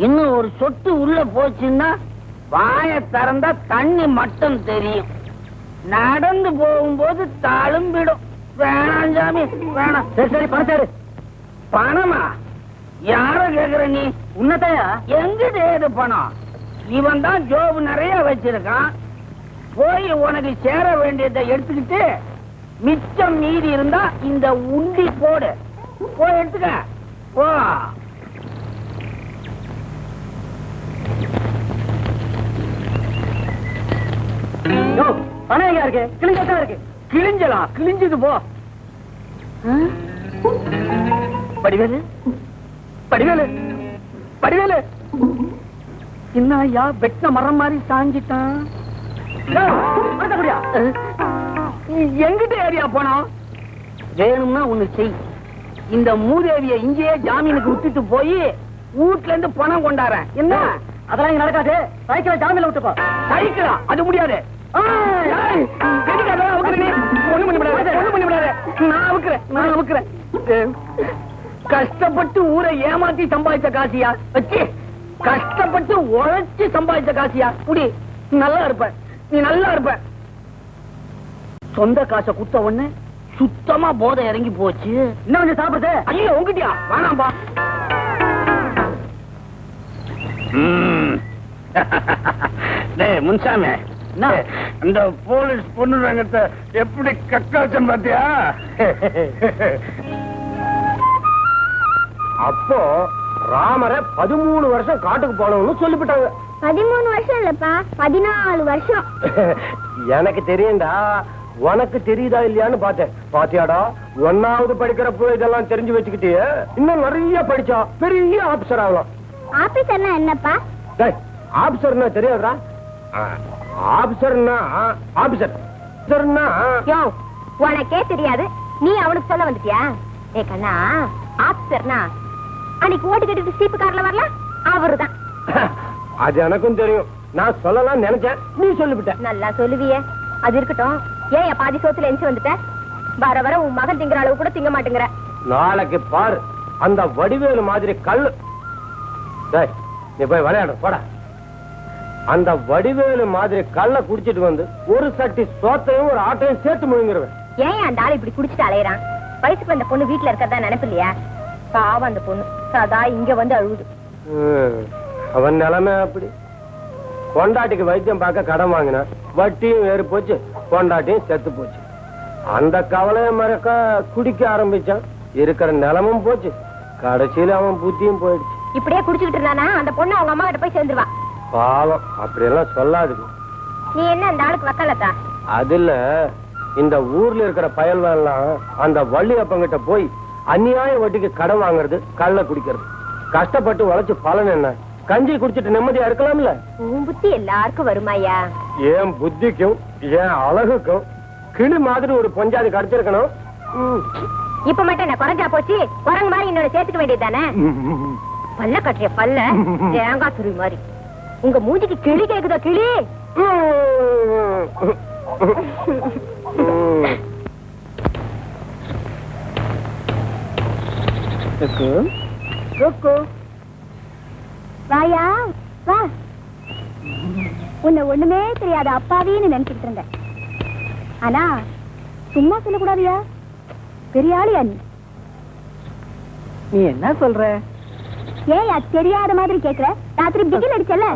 இன்னும் ஒரு சொட்டு உள்ள போச்சுன்னா வாய திறந்தா தண்ணி மட்டும் தெரியும். நடந்து போகும்போது தழும்பிடும். வேணாம் சாமி வேணாம். சரி சரி பணத்தாரு. பணமா? யார கேக்குற நீ? உன்னதையா? எங்கிட்ட ஏது பணம்? இவன் தான் ஜோபு நிறைய வச்சிருக்கான். போய் உனக்கு சேர வேண்டியதை எடுத்துக்கிட்டு மிச்சம் மீதி இருந்தா இந்த உண்டி போடு. போய் எடுத்துக்க போ. பணம் எங்க இருக்கு? கிழிஞ்சா இருக்கு. கிழிஞ்சலாம், கிழிஞ்சது போ. படிவேலு படிவேலு படிவேலு என்ன ஐயா வெட்ட மரம் மாதிரி சாஞ்சிட்டான். எங்கிட்ட ஏரியா போனோம்? வேணும்னா ஒண்ணு செய். இந்த மூதேவிய இங்கேயே ஜாமீனுக்கு விட்டுட்டு போய் வீட்ல இருந்து பணம் கொண்டாறேன். என்ன? அதெல்லாம் இங்க நடக்காது. சைக்கிளை ஜாமீன்ல விட்டுப்போ. சைக்கிளா? அது முடியாது. கஷ்டப்பட்டு ஊரை ஏமாத்தி சம்பாதிச்ச காசியா வச்சு, கஷ்டப்பட்டு உழைச்சு சம்பாதிச்ச காசியா குடி. நல்லா இருப்ப, நீ நல்லா இருப்ப. சொந்த காசை குத்த ஒண்ணு சுத்தமா போதை இறங்கி போச்சு. இன்னும் கொஞ்சம் சாப்பிடுது. ஐயோ உங்கட்டியா? வேணாம்பா. முன்சாமி, இந்த போலீஸ் பொண்ணு ரங்கத்தை எப்படி கக்காச்சம் பாத்தியா? அப்போ ராமரை 13 வருஷம் காட்டுக்கு போனவன்னு சொல்லிவிட்டாங்க. 13 வருஷம் இல்லப்பா, 14 வருஷம். எனக்கு தெரியும்டா, உனக்கு தெரியுதா இல்லையான்னு பார்த்தேன். பாத்தியாடா, 1வது படிக்கிறப்போ இதெல்லாம் தெரிஞ்சு வச்சுக்கிட்டே இன்னும் நிறைய படிச்சா பெரிய ஆபீசர் ஆகலாம். ஆபீசர்னா என்னப்பா? ஆபீசர்னா தெரியாதா? ஆபீசர்னா ஆபீசர் யோ, உனக்கே தெரியாது, நீ அவனுக்கு சொல்ல வந்துட்டியா? ஏ கண்ணா, ஆபீசர்னா அன்னைக்கு ஓட்டு கட்டிட்டு சீப்பு கார்ல வரல அவருதான். அது எனக்கும் தெரியும். நான் சொல்லலாம் நினைச்சேன், நீ சொல்லிவிட்ட. நல்லா சொல்லுவியே. அது இருக்கட்டும், ஏன் பாதி சோத்துல எஞ்சி வந்துட்ட? வர வர உன் மகன் திங்கிற அளவு கூட திங்க மாட்டேங்கிற. நாளைக்கு பாரு அந்த வடிவேலு மாதிரி கல்லு. நீ போய் விளையாடு போடா. அந்த வடிவேலு மாதிரி கல்ல குடிச்சிட்டு வந்து ஒரு சட்டி சோத்தையும் ஒரு ஆட்டையும் சேர்த்து முழுங்கிருவேன். ஏன் அந்த ஆள் இப்படி குடிச்சிட்டு அலையறான்? வயசுக்கு வந்த பொண்ணு வீட்டுல இருக்கறதா நினைப்பு இல்லையா? பாவம் அந்த பொண்ணு சதா இங்க வந்து அழுகுது. அவன் நிலைமை அப்படி. பொண்டாட்டிக்கு வைத்தியம் பார்க்க கடன் வாங்கின, வட்டியும் ஏறி போச்சு, பொண்டாட்டியும் செத்து போச்சு. அந்த கவலையை மறக்க குடிக்க ஆரம்பிச்சான். இருக்கிற நிலமும் போச்சு, கடைசியில அவன் புத்தியும் போயிடுச்சு. இப்படியே குடிச்சுக்கிட்டு இருந்தானா அந்த பொண்ணு அவங்க அம்மா கிட்ட போய் சேர்ந்துருவா. பாவம், அப்படியெல்லாம் சொல்லாதுங்க. நீ என்ன அந்த ஆளுக்கு வக்கலத்தா? அதுல இந்த ஊர்ல இருக்கிற பயல்வெல்லாம் அந்த வள்ளி அப்பங்கிட்ட போய் அநியாய வட்டிக்கு கடன் வாங்குறது, கள்ள குடிக்கிறது. கஷ்டப்பட்டு உழைச்சு பலன் என்ன? கஞ்சி குடிச்சிட்டு நிம்மதியா இருக்கலாம்ல. உன் புத்தி எல்லாருக்கும் வருமாயா? ஏன் புத்திக்கும் ஏன் அழகுக்கும் கிளி மாதிரி ஒரு பொஞ்சாதி கிடைச்சிருக்கணும். இப்ப மட்டும் என்ன குறைஞ்சா போச்சு? குரங்கு மாதிரி இன்னொரு சேர்த்துக்க வேண்டியதுதானே? பல்ல கட்டிய பல்ல தேங்காய் துருவி மாதிரி. உங்க மூஞ்சிக்கு கிளி கேக்குதா? கிளி வாயா வா. உன்னை ஒண்ணுமே தெரியாத அப்பாவின்னு நினைச்சுக்கிட்டு இருந்தேன். ஆனா சும்மா சொல்லக்கூடாதியா, பெரிய ஆளியா நீ. நீ என்ன சொல்ற? ஏயா தெரியாத மாதிரி கேக்குற? ராத்திரி பிகில் அடிச்சல.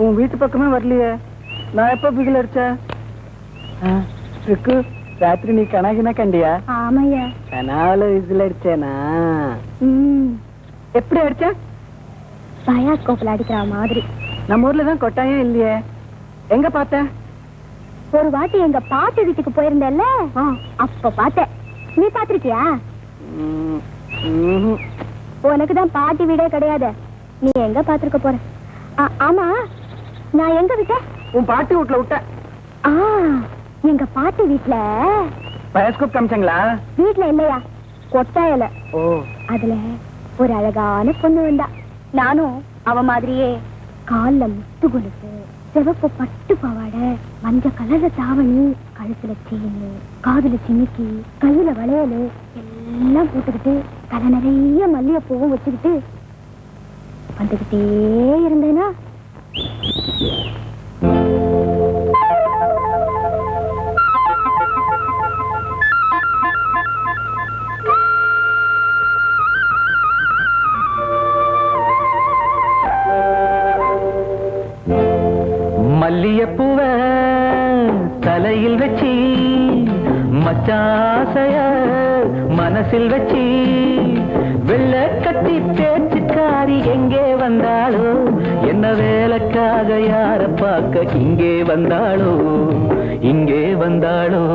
உன் வீட்டு பக்கமே வரலையே. நான் எப்ப பிகில் அடிச்சேன்? ராத்திரி நீ கணக்குனா கண்டியா? ஆமையா. கனால விசில் அடிச்சேனா? எப்படி அடிச்ச? பயாஸ்கோப்ல அடிக்கிற மாதிரி. நம்ம ஊர்ல தான் கொட்டாயம் இல்லையே. எங்க பார்த்த? ஒரு வாட்டி எங்க பாட்டி வீட்டுக்கு போயிருந்தேல்ல, அப்ப பார்த்தேன். நீ பாத்திருக்கியா? உனக்கு தான் பாட்டி வீடே கிடையாது, நீ எங்க பாத்திருக்க போற? ஆமா, நான் எங்க விட்டேன்? உன் பாட்டி வீட்டுல விட்ட. எங்க பாட்டி வீட்டுல பயோஸ்கோப் காமிச்சாங்களா? வீட்டுல இல்லையா, கொட்டாயில. ஓ, அதுல ஒரு அழகான பொண்ணு வந்தா. நானும் அவ மாதிரியே கால்ல முத்து கொலுசு, சிவப்பு பட்டு பாவாடை, மஞ்ச கலர்ல தாவணி, கழுத்துல சீனி, காதுல சிமிக்கி, கையில வளையலு எல்லாம் போட்டுக்கிட்டு தலை நிறைய மல்லிகை பூவும் வச்சுக்கிட்டு வந்துகிட்டே இருந்தேனா, மல்லியப்பூவ தலையில் வச்சி மச்சாசைய மனசில் வச்சி வெள்ள கட்டி பேச்சுக்காரி எங்கே வந்தாளோ, என்ன வேலைக்காக யார பார்க்க இங்கே வந்தாளோ, இங்கே வந்தாளோ.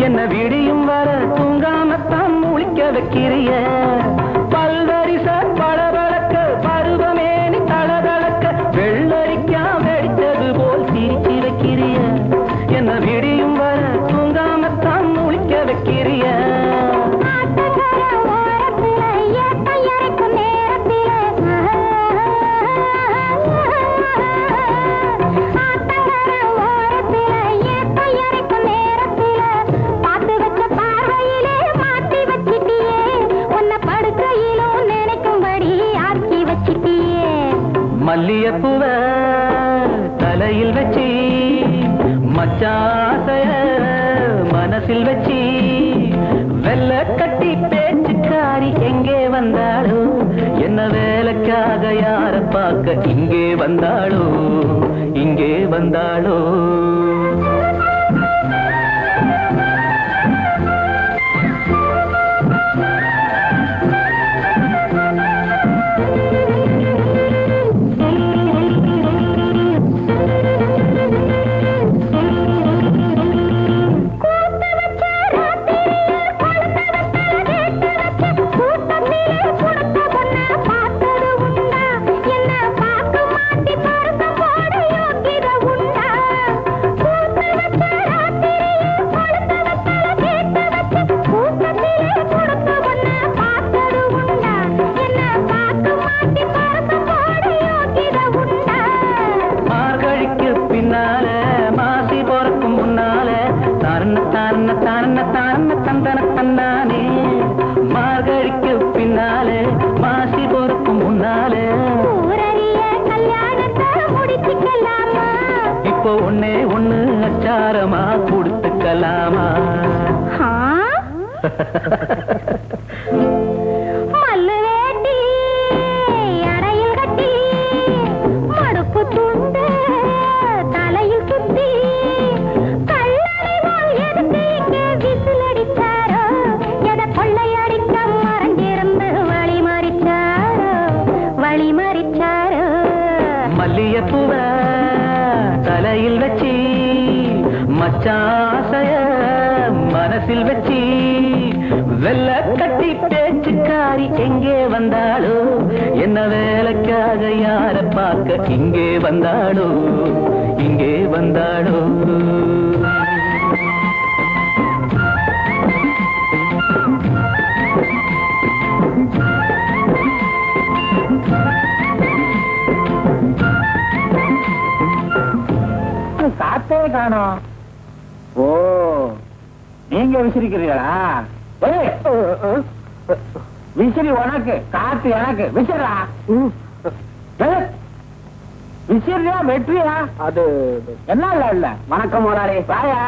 என்ன விடியும் வர தூங்காமத்தான் முழிக்க வைக்கிறிய, பல்வரிச பளபளக்க பருவமேனி தளதளக்க வெள்ளரிக்கா வெடித்தது போல் சிரிச்சு வைக்கிறிய, என்ன விடியும் வர தூங்காமத்தான் முழிக்க வைக்கிறிய. மல்லியப்பூவ தலையில் வச்சி மச்சாசைய மனசில் வச்சி வெள்ள கட்டி பேச்சுக்காரி எங்கே வந்தாளோ, என்ன வேலைக்காக யார பார்க்க இங்கே வந்தாளோ, இங்கே வந்தாளோ. மார்கழிக்கு பின்னாலே மாசி பொறுக்கும் முன்னாலே இப்போ ஒன்னே ஒண்ணு அச்சாரமா கொடுத்துக்கலாமா? மல்லியப்பூவ தலையில் வச்சி மச்சாசைய மனசில் வச்சி வெள்ள கட்டி பேச்சுக்காரி எங்கே வந்தாளோ, என்ன வேலைக்காக யார பார்க்க இங்கே வந்தாளோ, இங்கே வந்தாளோ. காணோம். ஓ, நீங்க விசிறிக்கிறீங்களா? ஏய், விசிறி உனக்கு, காத்து எனக்கு. விசிறா. விசிறியா வெற்றியா? அது என்ன இல்ல. வணக்கம் முதலாளி. வாயா.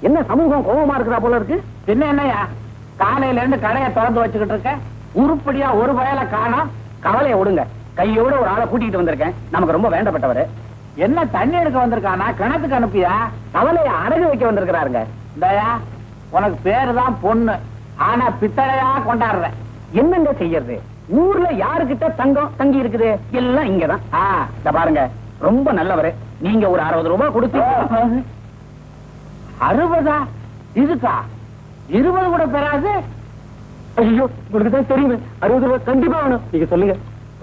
என்ன சமூகம் கோபமா இருக்கிறா போல இருக்கு? பின்ன என்னையா, காலையில இருந்து கடையை திறந்து வச்சுக்கிட்டு இருக்க, உருப்படியா ஒரு வயல காணோம். கவலையை விடுங்க, கையோட ஒரு ஆளை கூட்டிட்டு வந்திருக்கேன். நமக்கு ரொம்ப வேண்டப்பட்டவரு. என்ன தண்ணி எடுக்க வந்திருக்கானா? கிணத்துக்கு அனுப்பியா? கவலையை அடகு வைக்க வந்திருக்கிறாருங்க. இந்தாயா, உனக்கு பேரு தான் பொண்ணு, ஆனா பித்தளையா கொண்டாடுற. என்னங்க செய்யறது? ஊர்ல யாருக்கிட்ட தங்கம் தங்கி இருக்குது? எல்லாம் இங்கதான். இத பாருங்க, ரொம்ப நல்லவரு. நீங்க ஒரு 60 ரூபாய் கொடுத்து. 60? இதுக்கா? 20 கூட பெறாது. ஐயோ, உங்களுக்கு தான் தெரியுமே, 60 ரூபாய் கண்டிப்பா வேணும். நீங்க சொல்லுங்க.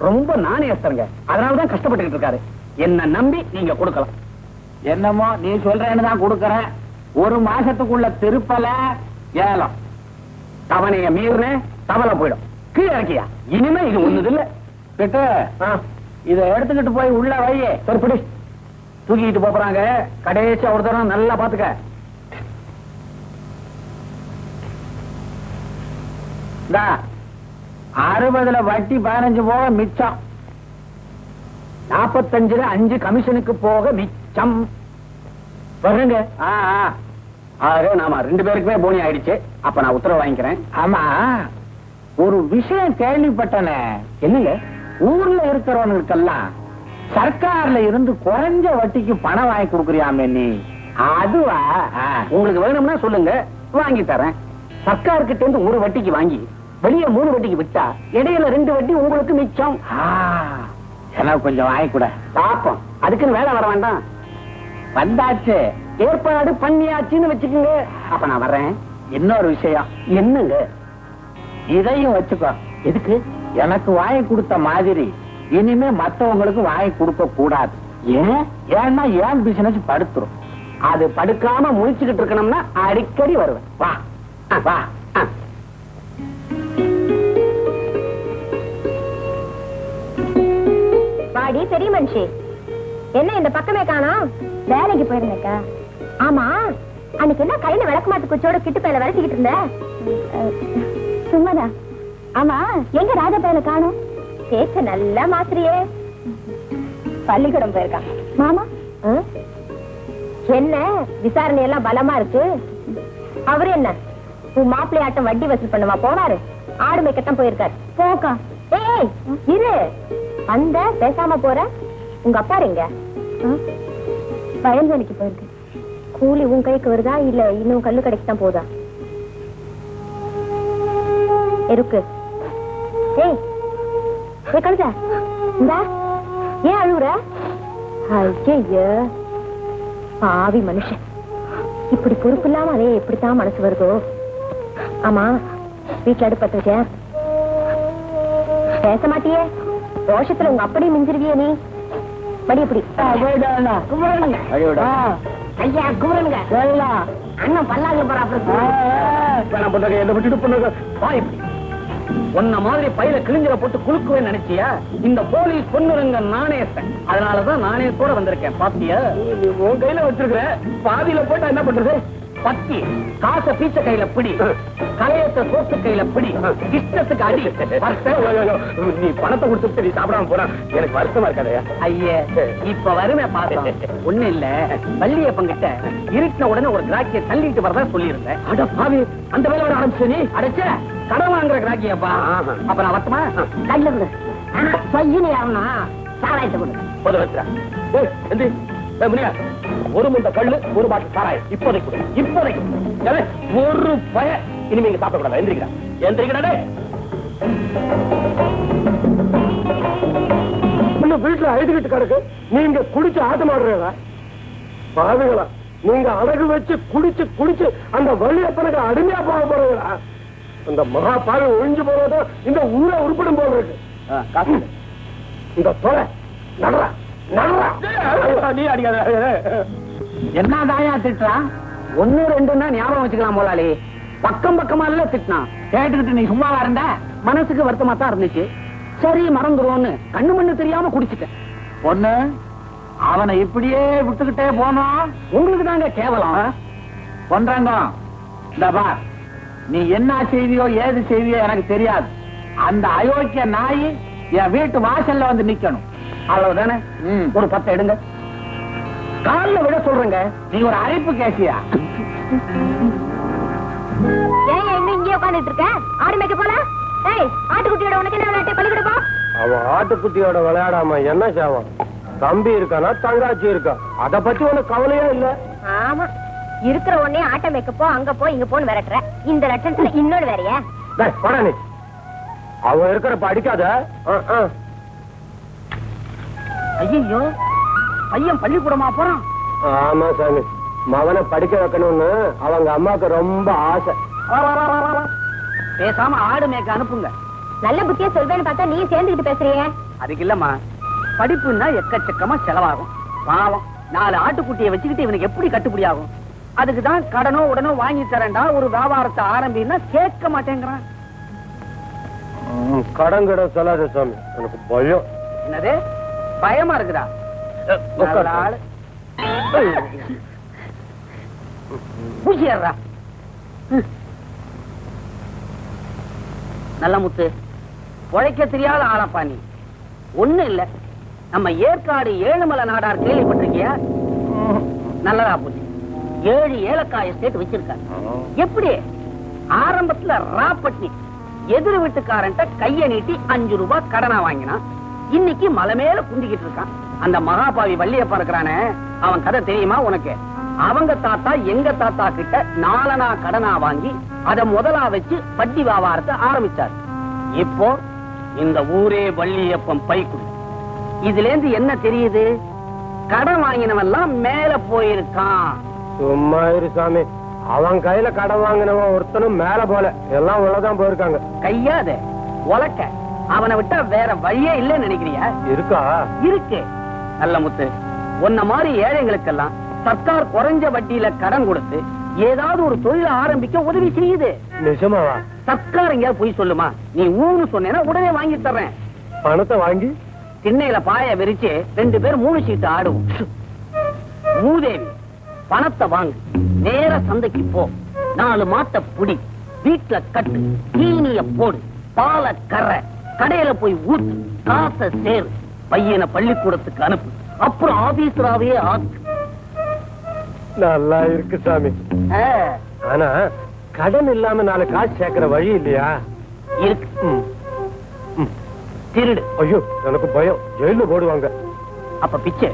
ரொம்ப நாணயஸ்தருங்க, அதனாலதான் கஷ்டப்பட்டுக்கிட்டு இருக்காரு. என்ன நம்பி நீங்க கொடுக்கலாம். என்னமோ நீ சொல்றேன்னு தான் கொடுக்கறேன். ஒரு மாசத்துக்குள்ள திருப்பல ஏலம். தவணைய மீறின தவளை போயிடும். கீழே இறக்கியா? இனிமே இது ஒண்ணுது இல்ல. கிட்ட இத எடுத்துக்கிட்டு போய் உள்ள வையே. சரிப்படி தூக்கிட்டு போறாங்க. கடைசி ஒரு தரம் நல்லா பாத்துக்க. 60 வட்டி 15 போக மிச்சம். 45 5 கமிஷனுக்கு போக மிச்சம். வருங்க. ஆக நாம 2 பேருக்குமே போனி ஆயிடுச்சு. அப்ப நான் உத்தரவு வாங்கிக்கிறேன். ஆமா, ஒரு விஷயம் கேள்விப்பட்டனே. என்னங்க? ஊர்ல இருக்கிறவங்களுக்கெல்லாம் சர்க்கார்ல இருந்து குறைஞ்ச வட்டிக்கு பணம் வாங்கி கொடுக்குறியாமே நீ. அதுவா? உங்களுக்கு வேணும்னா சொல்லுங்க, வாங்கி தரேன். சர்க்கார்கிட்ட இருந்து ஒரு வட்டிக்கு வாங்கி வெளியே 3 வட்டிக்கு விட்டா இடையில 2 வட்டி உங்களுக்கு மிச்சம். எனக்கு கொஞ்சம் வாங்கி கூட பாப்போம். அதுக்குன்னு வேலை வர வேண்டாம். வந்தாச்சு, ஏற்பாடு பண்ணியாச்சுன்னு வச்சுக்கோங்க. அப்ப நான் வர்றேன். இன்னொரு விஷயம். என்னங்க? இதையும் வச்சுக்கோ. எதுக்கு? எனக்கு வாங்கி கொடுத்த மாதிரி இனிமே மத்தவங்களுக்கு வாங்கி கொடுக்க கூடாது. ஏன்? ஏன்னா ஏன் பிசினஸ் படுத்துரும். அது படுக்காம முழிச்சுக்கிட்டு இருக்கணும்னா அடிக்கடி வருவேன். வா வா. பாடி பெரிய மனுஷி, என்ன இந்த பக்கமே காணோம்? வேலைக்கு போயிருந்தேக்கா. ஆமா, அன்னைக்கு என்ன கையில விளக்குமாத்து குச்சோட கிட்டு பையில விளக்கிட்டு இருந்த? சும்மாதான். ஆமா, எங்க ராஜா பையில காணோம்? பேச்ச நல்லா மாத்திரியே. பள்ளிக்கூடம் போயிருக்கான். மாமா என்ன விசாரணை எல்லாம் பலமா இருக்கு? அவரு என்ன உன் மாப்பிள்ளை ஆட்டம் வட்டி வசூல் பண்ணுவா போனாரு? ஆடு மேய்க்கத்தான் போயிருக்காரு. போக்கா. ஏய் இரு, அந்த பேசாம போற. உங்க அப்பா எங்க? வயல்வெளிக்கு போயிருக்கு. கூலி உன் கைக்கு வருதா இல்ல இன்னும் கல்லு கடைக்கு தான் போதா? இருக்கு. ஏய் கழுதா, இந்தா ஏன் அழுவுற? ஐயோ பாவி மனுஷன், இப்படி பொறுப்பு இல்லாம அதே எப்படித்தான் மனசு வருதோ. ஆமா, வீட்டுல அடுப்பத்து வச்சேன். பேச மாட்டியே, ரோஷத்துல உங்க அப்படியே மிஞ்சிருவியே நீ. மடி எப்படி? ஐயா குமரனுங்க, அண்ணன் பல்லாங்க உன்ன மாதிரி பையில கிழிஞ்சல போட்டு குலுக்குவேன்னு நினைச்சியா? இந்த போலீஸ் பொண்ணுங்க நாணயத்தன், அதனாலதான் நாணயத்தோட வந்திருக்கேன். பாத்தியா? உன் கையில வச்சிருக்கிற பாதியில போட்டா என்ன பண்றது? பத்தி காசை பீச்ச கையில பிடி, கலையத்தை சோத்து கையில பிடி, இஷ்டத்துக்கு அடி. நீ பணத்தை கொடுத்துட்டு நீ சாப்பிடாம போனா எனக்கு வருத்தமா இருக்காதயா? ஐயே, இப்ப வருமே பாத்தோம். ஒண்ணு இல்ல, வள்ளியப்பங்கிட்ட இருட்டின உடனே ஒரு கிராக்கிய தள்ளிட்டு வரதா சொல்லியிருந்தேன். அட பாவி, அந்த வேலை வர ஆரம்பிச்சு நீ அடைச்ச கடன் வாங்குற கிராக்கியப்பா. அப்ப நான் வரட்டுமா? கையில கொடு. பையனு யாருன்னா சாராயத்தை கொடு. போத வச்சுறா. முனியா, ஒரு முந்த கல்லு, ஒரு பாட்டு சாராயம் இப்போதைக்கு இப்போதைக்கு ஒரு பய. இனிமே இங்க சாப்பிடக்கூடாது. எந்திரிக்கிறா எந்திரிக்கிறாடே. வீட்டுல அழுதுகிட்டு கிடக்கு, நீங்க குடிச்சு ஆட்டம் ஆடுறீங்களா? பாவிகளா, நீங்க அடகு வச்சு குடிச்சு குடிச்சு அந்த வள்ளியப்பனுக்கு அடிமையா போக போறீங்களா? அந்த மகா பாவி ஒழிஞ்சு போறதோ இந்த ஊரை உருப்படும் போல இருக்கு. இந்த தொலை நடரா நடரா. நீ அடிக்காத. என்ன தாயா திட்டா? 1 2 ஞாபகம் வச்சுக்கலாம் முதலாளி. பக்கம் பக்கமா இல்ல திட்டினா. கேட்டுக்கிட்டு நீ சும்மாவா இருந்த? மனசுக்கு வருத்தமா தான் இருந்துச்சு. சரி மறந்துருவோன்னு கண்ணு மண்ணு தெரியாம குடிச்சிட்டேன். பொண்ணு, அவனை இப்படியே விட்டுக்கிட்டே போனோம் உங்களுக்கு தாங்க கேவலம். பண்றாங்க. இந்த பார், நீ என்ன செய்வியோ ஏது செய்வியோ எனக்கு தெரியாது. அந்த அயோக்கிய நாய் என் வீட்டு வாசல்ல வந்து நிக்கணும். அவ்வளவுதானே? ஒரு 10 எடுங்க. காலில் விட சொல்றேங்க. நீ ஒரு அழைப்பு கேசியா? ஏன் இன்னும் இங்கே உட்காந்துட்டு இருக்க? ஆடு மேய்க்க போல? ஏய், ஆட்டுக்குட்டியோட உனக்கு என்ன விளையாட்டு? பள்ளிக்கூட போ. அவன் ஆட்டுக்குட்டியோட விளையாடாம என்ன செய்வான்? தம்பி இருக்கானா தங்காச்சி இருக்கா? அத பத்தி உனக்கு கவலையே இல்ல. ஆமா, இருக்கிற உடனே ஆட்டை மேய்க்க போ, அங்க போ, இங்க போன்னு விரட்டுற. இந்த லட்சணத்துல இன்னொரு வேறையா? போடா நீ. அவன் இருக்கிறப்ப அடிக்காத. ஐயோ, பையன் பள்ளிக்கூடமா போறான்? ஆமா சாமி, மகனை படிக்க வைக்கணும்னு அவங்க அம்மாவுக்கு ரொம்ப ஆசை. பேசாம ஆடு மேய்க்க அனுப்புங்க. நல்ல புத்தியா சொல்வேன்னு பார்த்தா நீ சேர்ந்துக்கிட்டு பேசுறியே. அதுக்கு இல்லம்மா, படிப்புன்னா எக்கச்சக்கமா செலவாகும். பாவம், 4 ஆட்டுக்குட்டியை வச்சுக்கிட்டு இவனுக்கு எப்படி கட்டுப்படி ஆகும்? அதுக்குதான் கடனோ உடனோ வாங்கி தரேன்டா, ஒரு வியாபாரத்தை ஆரம்பின்னா கேட்க மாட்டேங்கிறான். கடன் கடன் சொல்லாத சாமி, எனக்கு பயம். என்னது பயமா இருக்குதா? நல்ல ஆளு. பூசிடுறா. நல்ல முத்து, உழைக்க தெரியாத ஆளப்பா நீ. ஒண்ணு இல்ல, நம்ம ஏற்காடு ஏழுமலை நாடார் கேள்விப்பட்டிருக்கியா? நல்லதா போச்சு. 7 ஏலக்காய் எஸ்டேட் வச்சிருக்காரு. எப்படி? ஆரம்பத்துல ராப்பட்னி எதிர் வீட்டுக்காரன்ட்ட கைய நீட்டி 5 ரூபாய் கடனா வாங்கினான். இன்னைக்கு மலை மேல குந்திக்கிட்டு இருக்கான். அந்த மகாபாவி வள்ளியப்பா இருக்கிறானே, அவன் கதை தெரியுமா உனக்கு? அவங்க தாத்தா எங்க தாத்தா கிட்ட 4 கடனா வாங்கி அத முதலா வச்சு வட்டி வியாபாரத்தை ஆரம்பிச்சார். இப்போ இந்த ஊரே வள்ளியப்பன் பைக்குள்ள. இதுல இருந்து என்ன தெரியுது? கடன் வாங்கினவெல்லாம் மேல போயிருக்கான். சும்மா இரு சாமி, அவன் கையில கடன் வாங்கினவன் ஒருத்தனும் மேல போல, எல்லாம் உள்ளதான் போயிருக்காங்க. கையாத உலக்க, அவனை விட்டா வேற வழியே இல்லைன்னு நினைக்கிறியா? இருக்கா? இருக்கு. நல்ல முத்து, உன்ன மாதிரி ஏழைகளுக்கெல்லாம் சர்க்கார் குறைஞ்ச வட்டியில கடன் கொடுத்து ஏதாவது ஒரு தொழில ஆரம்பிக்க உதவி செய்யுது. நிஜமாவா? சர்க்கார் எங்கேயாவது போய் சொல்லுமா? நீ ஊன்னு சொன்னேன்னா உடனே வாங்கி தர்றேன். பணத்தை வாங்கி திண்ணையில பாய விரிச்சு 2 பேர் 3 சீட்டு ஆடுவோம். மூதேவி, பணத்தை வாங்கு, நேர சந்தைக்கு போ, 4 மாட்டை புடி, வீட்டுல கட்டு, தீனிய போடு, பாலை கற, கடையில போய் ஊத்து, காசை சேரு, பையனை பள்ளிக்கூடத்துக்கு அனுப்பு, அப்புறம் ஆபீசராவே ஆக்கு. நல்லா இருக்கு சாமி. ஆனா கடன் இல்லாம 4 காசு சேர்க்கிற வழி இல்லையா? இருக்கு. திருடு. ஐயோ, எனக்கு பயம், ஜெயில போடுவாங்க. அப்ப பிச்சை.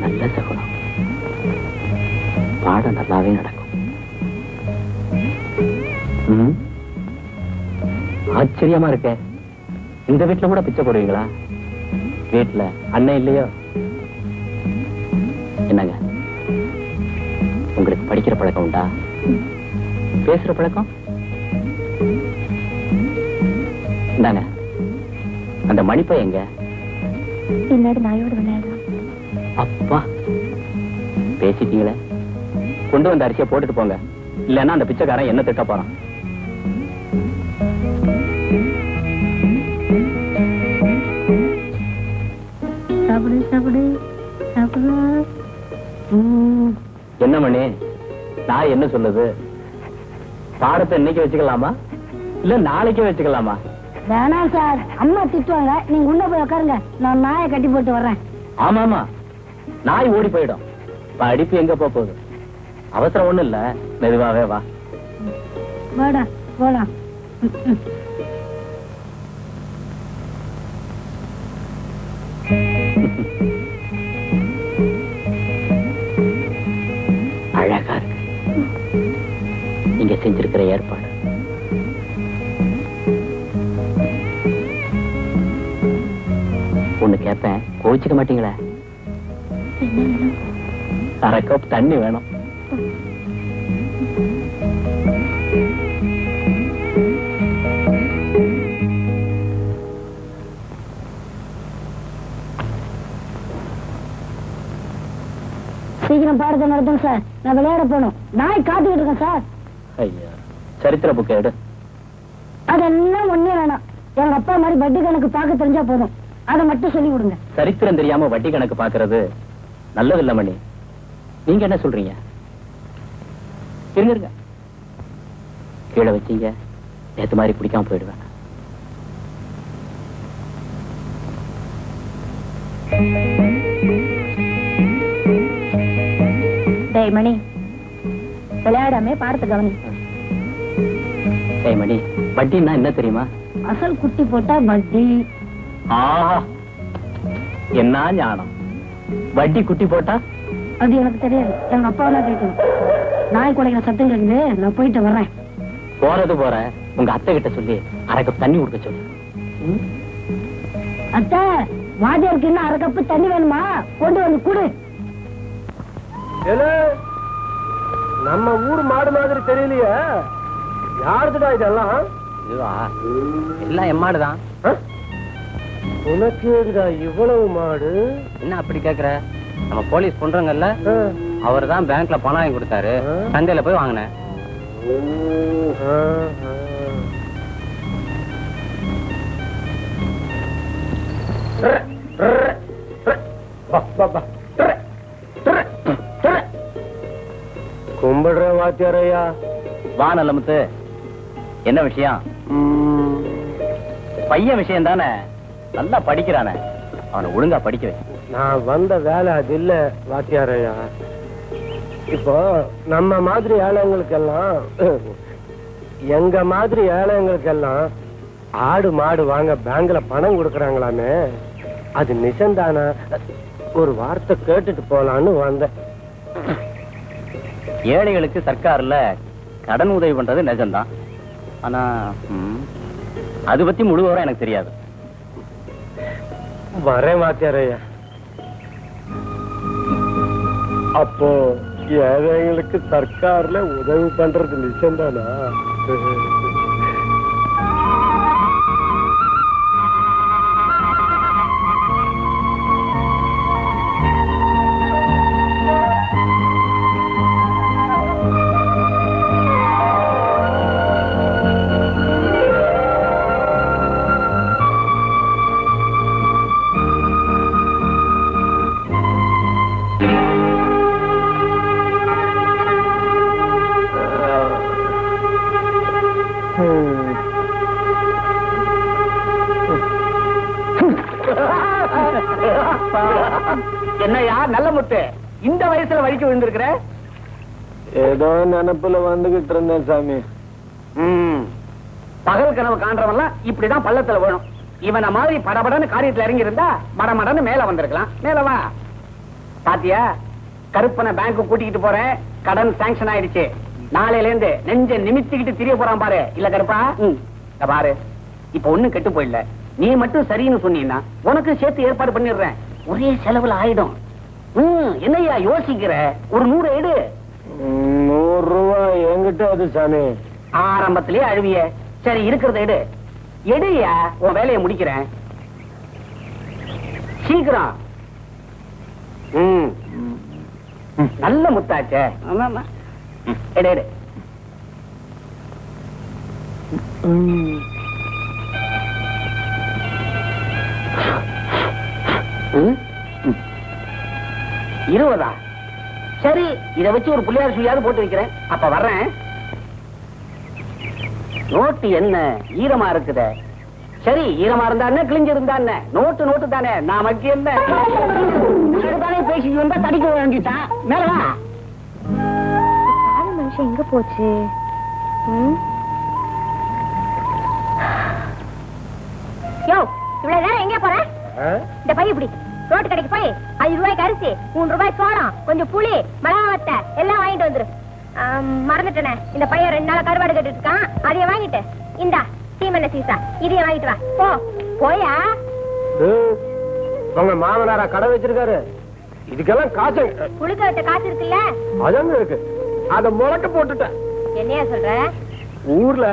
நல்ல சகுனம். பாடம் நல்லாவே நடக்கும். ஆச்சரியமா இருக்க. இந்த வீட்டுல கூட பிச்சை போடுவீங்களா? வீட்டுல அண்ணன் இல்லையோ? என்னங்க, உங்களுக்கு படிக்கிற பழக்கம் உண்டா? பேசுற பழக்கம்? இந்தாங்க, அந்த மணிப்பை எங்க? பின்னாடி நாயோட விளையாடுறான். அப்பா, பேசிட்டீங்களே. கொண்டு வந்த அரிசியை போட்டுட்டு போங்க, இல்லன்னா அந்த பிச்சைக்காரன் என்ன திட்ட போறான். என்ன மணி, நான் என்ன சொல்லுது? பாடத்தை இன்னைக்கு வச்சுக்கலாமா இல்ல நாளைக்கே வச்சுக்கலாமா? வேணாம் சார், அம்மா திட்டுவாங்க. நீங்க உள்ள போய் உட்காருங்க, நான் நாயை கட்டி போட்டு வர்றேன். ஆமாமா, நாய் ஓடி போயிடும். படிப்பு எங்க போகுது? அவசரம் ஒண்ணு இல்ல, மெதுவாவே வா. வாடா போலாம். அழகா இருக்கு நீங்க செஞ்சிருக்கிற ஏற்பாடு. ஒண்ணு கேட்பேன், கோவிச்சுக்க மாட்டீங்களே? 1/2 கப் தண்ணி வேணும். சீக்கிரம் பாடத்தை நடத்துங்க சார், நான் விளையாட போகணும். நாய் காத்துக்கிட்டு இருக்கேன் சார். ஐயா சரித்திர புக்கை எடு. அதெல்லாம் ஒண்ணே வேணாம். எங்க அப்பா மாதிரி வட்டி கணக்கு பார்க்க தெரிஞ்சா போதும். அதை மட்டும் சொல்லி கொடுங்க. சரித்திரம் தெரியாம வட்டி கணக்கு பாக்குறது நல்லதில்ல மணி. நீங்க என்ன சொல்றீங்க? இருங்க கீழே வச்சீங்க, நேத்து மாதிரி பிடிக்காம போயிடுவேன். டேய் மணி, விளையாடாமே பாடத்தை கவனி. டேய் மணி, வட்டின்னா என்ன தெரியுமா? அசல் குட்டி போட்டா வட்டி. ஆஹா, என்ன ஞானம்! வட்டி குட்டி போட்டா? அது எனக்கு தெரியாது. எங்க அப்பாவெல்லாம் கேட்கணும். நாய் குலைக்கிற சத்தம் கேக்குது, நான் போயிட்டு வர்றேன். போறது போற உங்க அத்தை கிட்ட சொல்லி அரை கப் தண்ணி கொடுக்க சொல்லு. அத்தை, வாத்தியாருக்கு இன்னும் அரை கப்பு தண்ணி வேணுமா? கொண்டு வந்து குடு. நம்ம ஊர் மாடு மாதிரி தெரியலையே, யாருக்குடா இதெல்லாம்? இதுவா? எல்லாம் எம்மாடுதான். உனக்கு எதுடா இவ்வளவு மாடு? என்ன அப்படி கேக்குற? நம்ம போலீஸ் பண்றோங்கல்ல, அவர் தான் பேங்க்ல பணம் வாங்கி கொடுத்தாரு, சந்தையில போய் வாங்கினேன். கும்பிடுற வாத்தியாரையா. வா நல்லமுத்து, என்ன விஷயம்? பையன் விஷயம் தானே, நல்லா படிக்கிறானே, அவனை ஒழுங்கா படிக்க வை. நான் வந்த வேலை அது இல்ல வாத்தியாரையா. இப்போ நம்ம மாதிரி ஏழைங்களுக்கெல்லாம், எங்க மாதிரி ஏழைங்களுக்கெல்லாம் ஆடு மாடு வாங்க பேங்க்ல பணம் கொடுக்கறாங்களாமே, அது நிஜம்தானா? ஒரு வார்த்தை கேட்டுட்டு போலான்னு வந்தேன். ஏழைகளுக்கு சர்க்கார்ல கடன் உதவி பண்றது நிஜம்தான். ஆனா அது பத்தி முழு விவரம் எனக்கு தெரியாது. வரேன் வாத்தியாரையா. அப்போ ஏழைகளுக்கு சர்க்கார்ல உதவி பண்றது நிஜம்தானா? என்னையா நல்ல முத்து, இந்த வயசுல வலிக்கு விழுந்திருக்கிற? ஏதோ நினைப்புல வந்துகிட்டு இருந்தேன் சாமி. பகல் கனவு காண்றவன்லாம் இப்படிதான் பள்ளத்துல வேணும். இவனை மாதிரி படபடன்னு காரியத்துல இறங்கி இருந்தா மடமடன்னு மேல வந்திருக்கலாம். மேல வா. பாத்தியா, கருப்பனை பேங்க் கூட்டிக்கிட்டு போறேன், கடன் சாங்ஷன் ஆயிடுச்சு. நாளையில இருந்து நெஞ்ச நிமித்திக்கிட்டு திரிய போறான் பாரு. இல்ல கருப்பா, பாரு, இப்ப ஒண்ணும் கெட்டு போயிடல. நீ மட்டும் சரின்னு சொன்னீங்கன்னா உனக்கு சேர்த்து ஏற்பாடு பண்ணிடுறேன். ஒரே செலவுல ஆயிடும். என்னையா யோசிக்கிற? ஒரு 100 எடு. 100 ரூபாய் என்கிட்ட அது சாமி. ஆரம்பத்திலே அழுவிய. சரி, இருக்கிறத எடு. எடுயா, உன் வேலையை முடிக்கிறேன். சீக்கிரம். நல்ல முத்தாச்சே. எடு எடு. இருபதா? சரி, இத வச்சு ஒரு புள்ளியார் சுழியாவது போட்டு வைக்கிறேன். அப்ப வர்றேன். நோட்டு என்ன ஈரமா இருக்குதே? சரி, ஈரமா இருந்தா என்ன, கிழிஞ்சிருந்தா என்ன, நோட்டு நோட்டு தானே. நமக்கு என்ன தானே பேசி வந்தா தடிக்க வேண்டிட்டான். மேலவா. மனுஷன் எங்க போச்சு? யோ, இவ்வளவு நேரம் எங்க போற? இந்த பைய இப்படி ரோட்டு கடைக்கு போய் 5 ரூபாய்க்கு அரிசி, 3 ரூபாய் சோளம், கொஞ்சம் புளி, மிளகாவத்தை எல்லாம் வாங்கிட்டு வந்துரு. மறந்துட்டேனே, இந்த பையன் 2 நாளா கருவாடு கட்டிட்டு இருக்கான். அதைய வாங்கிட்டு இந்தா சீமண்ண சீசா இதைய வாங்கிட்டு வா. போ போயா. உங்க மாமனாரா கடை வச்சிருக்காரு? இதுக்கெல்லாம் காசு புழுக்க விட்ட காசு இருக்குல்ல, அதாங்க இருக்கு. அத முழக்க போட்டுட்டேன். என்னையா சொல்ற? ஊர்ல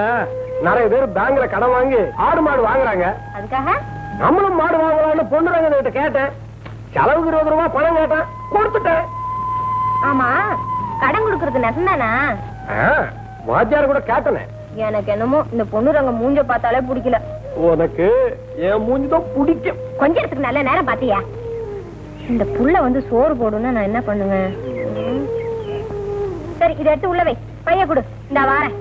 நிறைய பேர் பேங்க்ல கடன் வாங்கி ஆடு மாடு வாங்குறாங்க. அதுக்காக நம்மளும் மாடு வாங்கலாம்னு பொண்ணுறாங்க கேட்டேன். செலவுக்கு 20 ரூபாய் பணம் கேட்டேன், கொடுத்துட்டேன். ஆமா, கடன் கொடுக்கறது நெசந்தானா? வாத்தியார் கூட கேட்டனே. எனக்கு என்னமோ இந்த பொண்ணு ரங்க மூஞ்ச பார்த்தாலே பிடிக்கல. உனக்கு என் மூஞ்சிதான் பிடிக்கும். கொஞ்ச இடத்துக்கு நல்ல நேரம் பாத்தியா? இந்த புள்ள வந்து சோறு போடுன்னா நான் என்ன பண்ணுவேன்? சரி, இதை எடுத்து உள்ள வை. பைய கொடு, இந்த வாரேன்.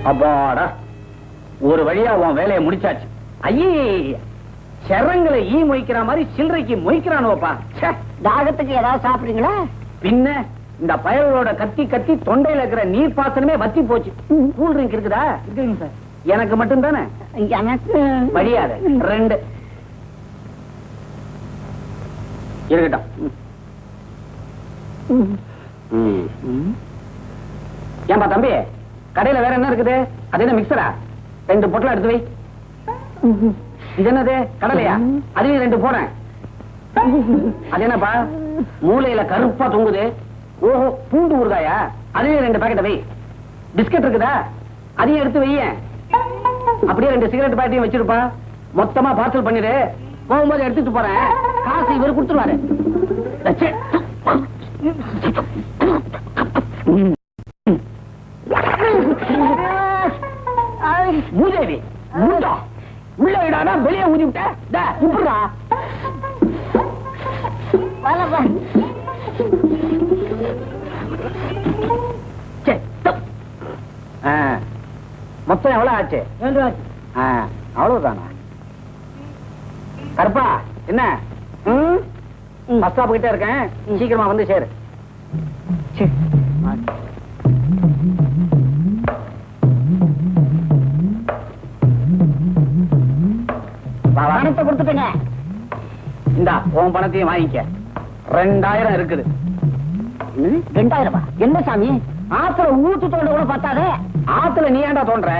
அப்பாடா, ஒரு வழியா உன் வேலையை முடிச்சாச்சு. ஐயே, செரங்களை ஈ மொய்க்கிற மாதிரி சில்லறைக்கு மொய்க்கிறானோப்பா. தாகத்துக்கு ஏதாவது சாப்பிடுறீங்களா? பின்ன இந்த பயலோட கத்தி கத்தி தொண்டையில இருக்கிற நீர் பாசனமே வத்தி போச்சு. கூல் ட்ரிங்க் இருக்குதா? இருக்குங்க சார். எனக்கு மட்டும் தானே? எனக்கு வழியாது. 2 இருக்கட்டும். ஏன்பா தம்பி, கடையில வேற என்ன இருக்குது? அது என்ன மிக்சரா? 2 பொட்டலம் எடுத்து வை. இது என்னது? கடலையா? அதையும் 2 போறேன். அது என்னப்பா மூளையில கருப்பா தொங்குது? ஓஹோ, பூண்டு ஊறுகாயா? அதையும் 2 பாக்கெட் வை. பிஸ்கட் இருக்குதா? அதையும் எடுத்து வைய. அப்படியே 2 சிகரெட் பாக்கெட்டையும் வச்சிருப்பா. மொத்தமா பார்சல் பண்ணிடு. போகும்போது எடுத்துட்டு போறேன். காசு இவரு கொடுத்துருவாரு. மூதேவி, முண்டா உள்ள விடானா வெளியே ஊதி விட்ட. உப்புடா மொத்தம் எவ்வளவு ஆச்சு? 7 ரூபாய். அவ்வளவுதானா? கருப்பா, என்ன பஸ் ஸ்டாப் கிட்ட இருக்கேன், சீக்கிரமா வந்து சேரு. பணத்தை கொடுத்துட்டேங்க. இந்தா உன் பணத்தையும் வாங்கிக்க. 2000 இருக்குது. 2000? என்ன சாமி, ஆத்துல ஊத்து தோண்ட கூட பார்த்தாதே. ஆத்துல நீ ஏன்டா தோன்ற?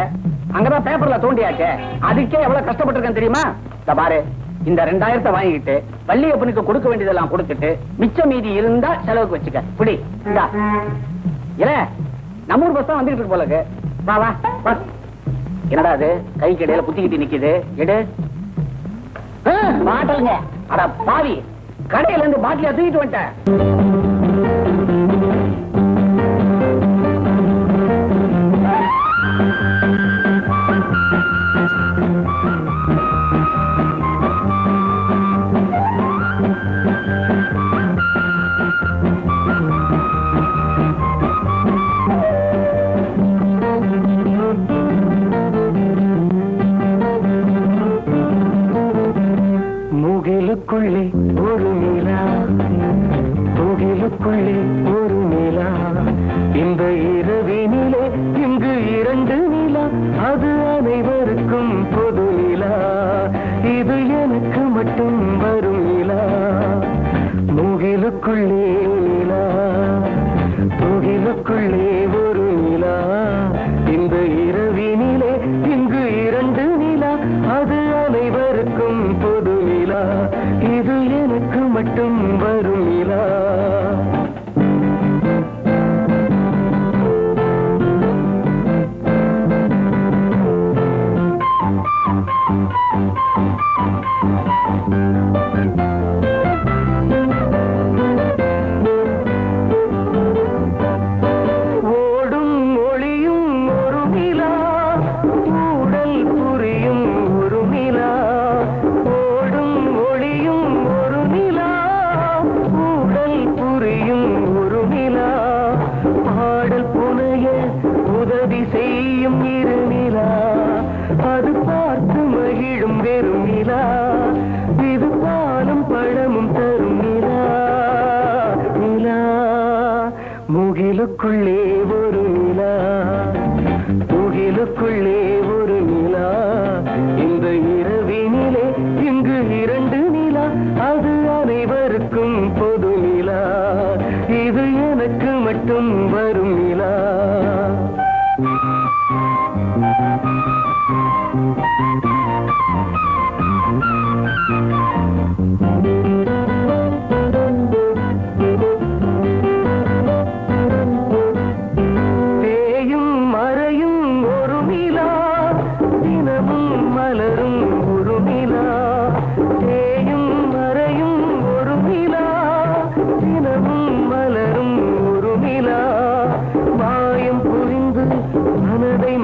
அங்கதான் பேப்பர்ல தோண்டியாச்சே. அதுக்கே எவ்வளவு கஷ்டப்பட்டிருக்கேன் தெரியுமா? இந்த பாரு, இந்த 2000 வாங்கிட்டு வள்ளியப்பனுக்கு கொடுக்க வேண்டியதெல்லாம் கொடுத்துட்டு மிச்ச மீதி இருந்தா செலவுக்கு வச்சுக்க. புடி, இந்தா. இல்ல நம்ம ஊர் பஸ் தான் வந்துட்டு இருக்கு போலக்கு. வா வா வா. என்னடா அது கை கடையில குத்திக்கிட்டு நிக்குது? எடு. பாட்டலுங்க. அட பாவி, கடையில இருந்து பாட்டில தூக்கிட்டு வந்துட்டேன். முகிலுக்குள்ளே ஒரு நிலா, முகிலுக்குள்ளே ஒரு நிலா, இந்த இரவினிலே இங்கு 2 நிலா, அது அனைவருக்கும் பொது நிலா, இது எனக்கு மட்டும் வரும் நிலா. முகிலுக்குள்ளே நிலா, முகிலுக்குள்ளே ஒரு நிலா, இந்த இரவினிலே இங்கு 2 நிலா, அது அனைவருக்கும் பொது நிலா, இது எனக்கு மட்டும் வரும் நிலா. ஓடும் மொழியும் ஒரு நிலா, ஊடல் புரியும் ஒரு நிலா, ஓடும் மொழியும் ஒரு நிலா, ஊடல் புரியும் ஒரு நிலா, பாடல் புனைய உதவி செய்யும் 2 நிலா, அது பார்த்து மகிழும் வெறும் நிலா, இது பாலும் பழமும் தரும் நிலா. நிலா, முகிலுக்குள்ளே ஒரு நிலா, முகிலுக்குள்ளே ஒரு நிலா, இந்த இரவினிலே இங்கு 2 நிலா, அது அனைவருக்கும் பொது நிலா, இது எனக்கு மட்டும் வரும் நிலா.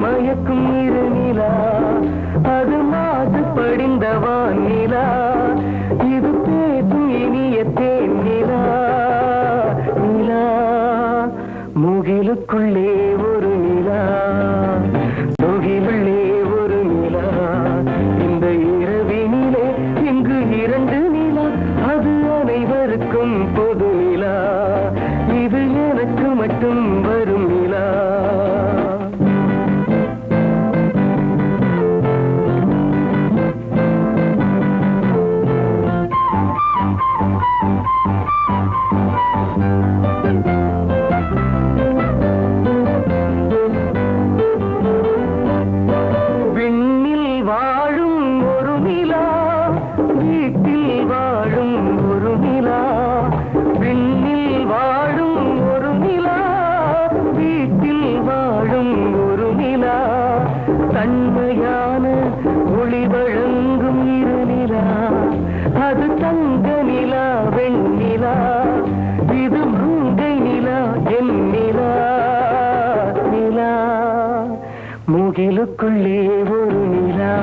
மயக்கும் இருநிலா அது மாசு படிந்தவான் நிலா இது பேசும் இனிய தேன் நிலா நிலா முகிலுக்குள்ளே ஒரு நிலா முகிலுள்ளே ஒரு நிலா இந்த இரவினிலே இங்கு இரண்டு நிலா அது அனைவருக்கும் பொது நிலா இது எனக்கு மட்டும் வரும் நிலா தன்மையான ஒளி வழங்கும் இருநிலா அது தங்க நிலா வெண்ணிலா இது மங்கை நிலா என் நிலா நிலா முகிலுக்குள்ளே ஒரு நிலா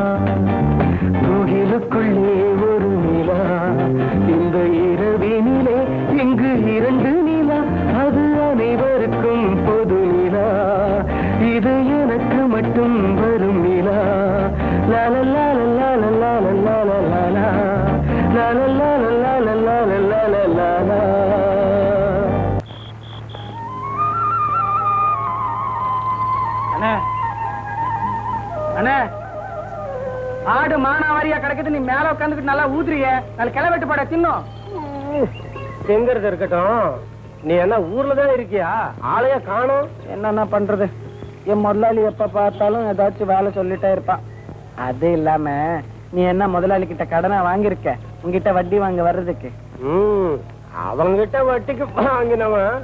முகிலுக்குள்ளே ஒரு நிலா இந்த இரவினிலே இங்கு இரண்டு நிலா அது அனைவருக்கும் பொது நிலா இது எனக்கு மட்டும் வரும் நிலா லாலா லாலா லாலா லாலா லாலா லாலா லாலா லாலா. அண்ணே அண்ணே ஆடு மானாவாரியா கிடக்குது, நீ மேல உட்காந்துக்கிட்டு நல்லா ஊதுறிய, நல்ல கிளவெட்டு பாட தின்னும். எங்கிறது இருக்கட்டும், நீ என்ன ஊர்லதான் இருக்கியா? ஆளைய காணோம். என்னென்ன பண்றது, என் முதலாளி எப்ப பார்த்தாலும் ஏதாச்சும் வேலை சொல்லிட்டே இருப்பா. அது இல்லாம நீ என்ன முதலாளி கிட்ட கடனை வாங்கியிருக்க, உங்ககிட்ட வட்டி வாங்க வர்றதுக்கு. அவங்கிட்ட வட்டிக்கு வாங்கினவன்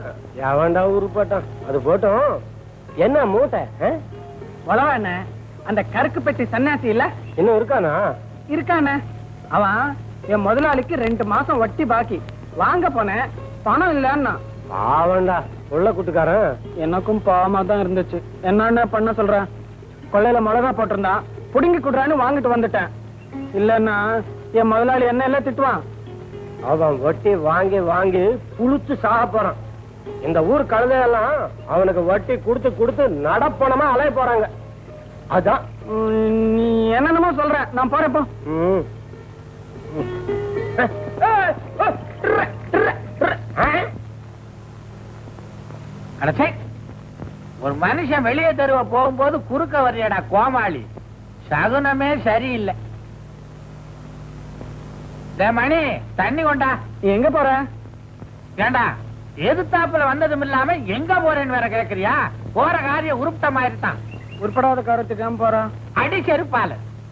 எவன்டா உருப்பட்டான். அது போட்டோம், என்ன மூட்டை உழவா என்ன அந்த கருக்கு பெட்டி சன்னியாசி இல்ல இன்னும் இருக்கானா? இருக்கானே, அவன் என் முதலாளிக்கு 2 மாசம் வட்டி பாக்கி வாங்க போனேன், பணம் இல்லன்னா. பாவண்டா உள்ள கூட்டுக்காரன். எனக்கும் பாவமா தான் இருந்துச்சு. என்னன்னு பண்ண சொல்றேன், கொள்ளையில மிளகா போட்டிருந்தான், புடுங்கி குடுறான்னு வாங்கிட்டு வந்துட்டேன். இல்லன்னா என் முதலாளி என்ன எல்லாம் திட்டுவான். அவன் வட்டி வாங்கி வாங்கி புளிச்சு சாக போறான். இந்த ஊர் கழுதையெல்லாம் அவனுக்கு வட்டி கொடுத்து கொடுத்து நடப்பணமா அலைய போறாங்க. அதான் நீ என்னென்னமோ சொல்ற, நான் போறேன் போ. அடச்சே, ஒரு மனுஷன் வெளியே தெருவ போகும்போது குறுக்க வர்றியடா கோமாளி, சகுனமே சரியில்லை. மணி தண்ணி கொண்டா. எங்க போற? ஏண்டா எதிர்த்தாப்புல வந்ததும் இல்லாம எங்க போறேன்னு வேற கேக்குறியா? போற காரியம் உருப்டமாயிருத்தான். உருப்படாத காரத்துக்கு போறான். அடி செருப்பால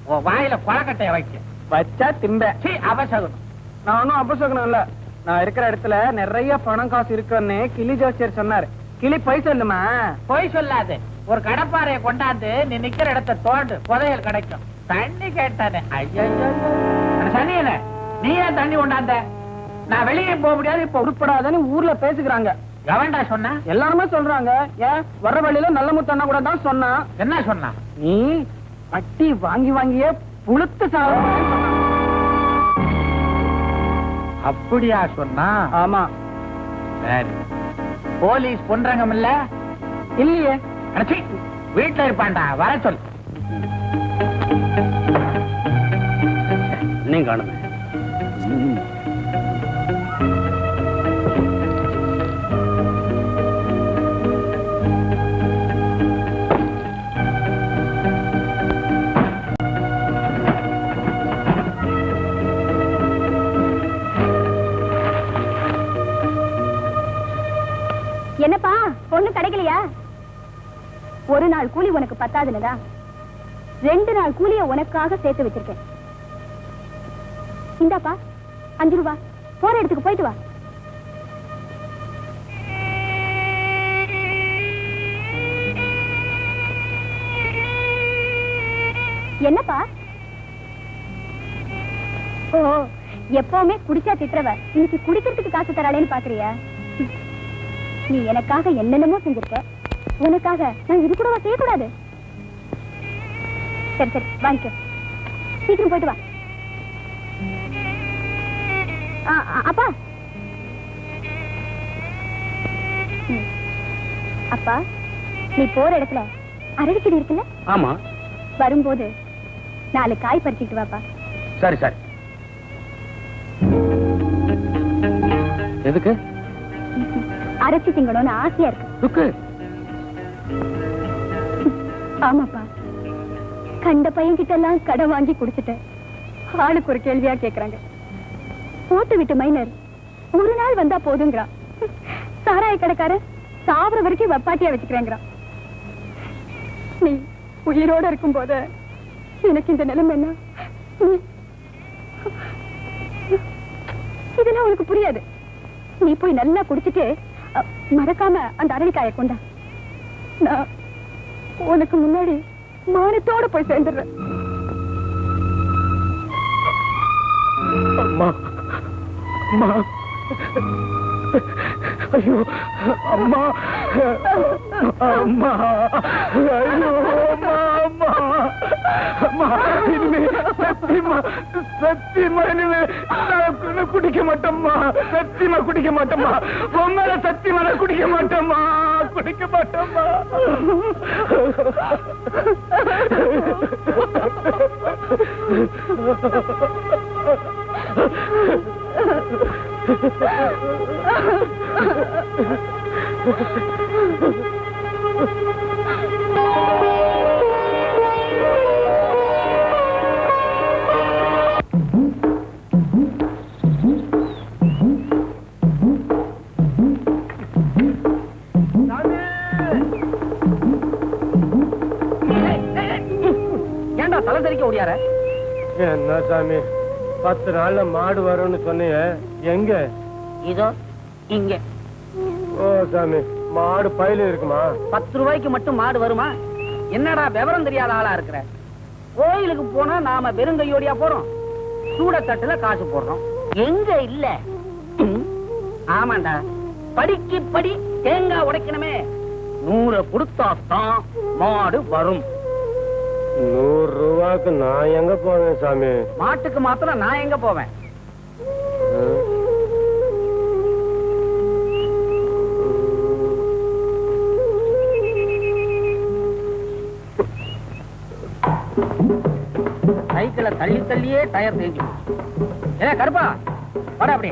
உன் வாயில கொலக்கட்டைய வைக்க வச்சா திம்ப. அபசகுனம். நான் ஒன்னும் அபசகுனம் இல்ல, நான் இருக்கிற இடத்துல நிறைய பணம் காசு இருக்குன்னு கிளி ஜோசியர் சொன்னாரு. கிளி போய் சொல்லுமா? போய் சொல்லாது. ஒரு கடப்பாறைய கொண்டாந்து நீ நிக்கிற இடத்த தோண்டு, புதையல் கிடைக்கும். தண்ணி கேட்டானே, ஐயோ சனியன நீ ஏன் தண்ணி கொண்டாந்த? நான் வெளியே போக முடியாது, இப்ப உருப்படாதன்னு ஊர்ல பேசுகிறாங்க. எவன்டா சொன்னா? எல்லாருமே சொல்றாங்க. ஏன் வர்ற வழியில நல்ல முத்தண்ணா கூட தான் சொன்னா. என்ன சொன்னா? நீ வட்டி வாங்கி வாங்கியே புளுத்து சாப்பிட. அப்படியா சொன்னா? ஆமா. சரி, போலீஸ் பொன்றங்கம் இல்ல? இல்லையே. அடச்சி, வீட்டுல இருப்பான்டா, வர சொல். இன்னும் காணுமே. என்னப்பா பொண்ணு கிடைக்கலையா? ஒரு நாள் கூலி உனக்கு பத்தாதுன்னுதா 2 நாள் கூலிய உனக்காக சேர்த்து வச்சிருக்கேன். இந்தாப்பா 5 ரூபா, போற இடத்துக்கு போயிட்டு வா. என்னப்பா? ஓ, எப்பவுமே குடிச்சா திட்டுறவ இன்னைக்கு குடிக்கிறதுக்கு காசு தராளேன்னு பாக்குறியா? நீ எனக்காக என்னென்னமோ செஞ்சிருக்க, உனக்காக நான் இது கூடவா செய்யக்கூடாது? சரி சரி வாங்கிக்க. சீக்கிரம் போயிட்டு வா. அப்பா அப்பா, நீ போற இடத்துல அரளி செடி இருக்குல்ல, ஆமா. வரும்போது 4 காய் பறிச்சுட்டு வாப்பா. சரி சரி. எதுக்கு? அரைச்சி திங்கணும்னு ஆசையா இருக்கு. துக்கு. ஆமாப்பா, கண்ட பையன் கிட்ட எல்லாம் கடன் வாங்கி குடிச்சிட்டேன். ஆளுக்கு ஒரு கேள்வியா கேக்குறாங்க. போட்டு விட்டு மைனர் ஒரு நாள் வந்தா போதுங்கிறான். சாராய கடைக்காரன் சாவர வரைக்கும் வப்பாட்டியா வச்சுக்கிறேங்கிறான். நீ உயிரோட இருக்கும் போது எனக்கு இந்த நிலைமை என்ன? இதெல்லாம் உனக்கு புரியாது. நீ போய் நல்லா குடிச்சிட்டு மறக்காம அந்த அரளிக்காயை கொண்டா. நான் உனக்கு முன்னாடி மானத்தோட போய் சேர்ந்துடுறேன். அம்மா அம்மா, ஐயோ அம்மா அம்மா, ஐயோ அம்மா அம்மா அம்மா, இனிமே சத்தியமா சத்தியமா இனிமே நான் குடிக்க மாட்டேம்மா. சத்தியமா குடிக்க மாட்டேம்மா. உண்மையில சத்தியமா நான் குடிக்க மாட்டேம்மா. குடிக்க மாட்டேம்மா. ஏண்டா தலை தெறிக்க ஓடியார? என்ன சாமி, 10 நாள்ல மாடு வரும்னு சொன்னீங்க, எங்க? இதோ இங்க. ஓ சாமி, மாடு பையில இருக்குமா? 10 ரூபாய்க்கு மட்டும் மாடு வருமா? என்னடா விவரம் தெரியாத ஆளா இருக்கிற? கோயிலுக்கு போனா நாம வெறுங்கையோடியா போறோம்? சூடத்தட்டுல காசு போடுறோம். எங்க இல்ல? ஆமாண்டா, படிக்கு படி தேங்காய் உடைக்கணுமே. 100 கொடுத்தாத்தான் மாடு வரும். 100 ரூபாய்க்கு நான் எங்க போவேன் சாமி? மாட்டுக்கு மாத்திரம் நான் எங்க போவேன்? சைக்கிளை தள்ளி தள்ளியே டயர் தேஞ்சு. ஏ கருப்பா, வர அப்படி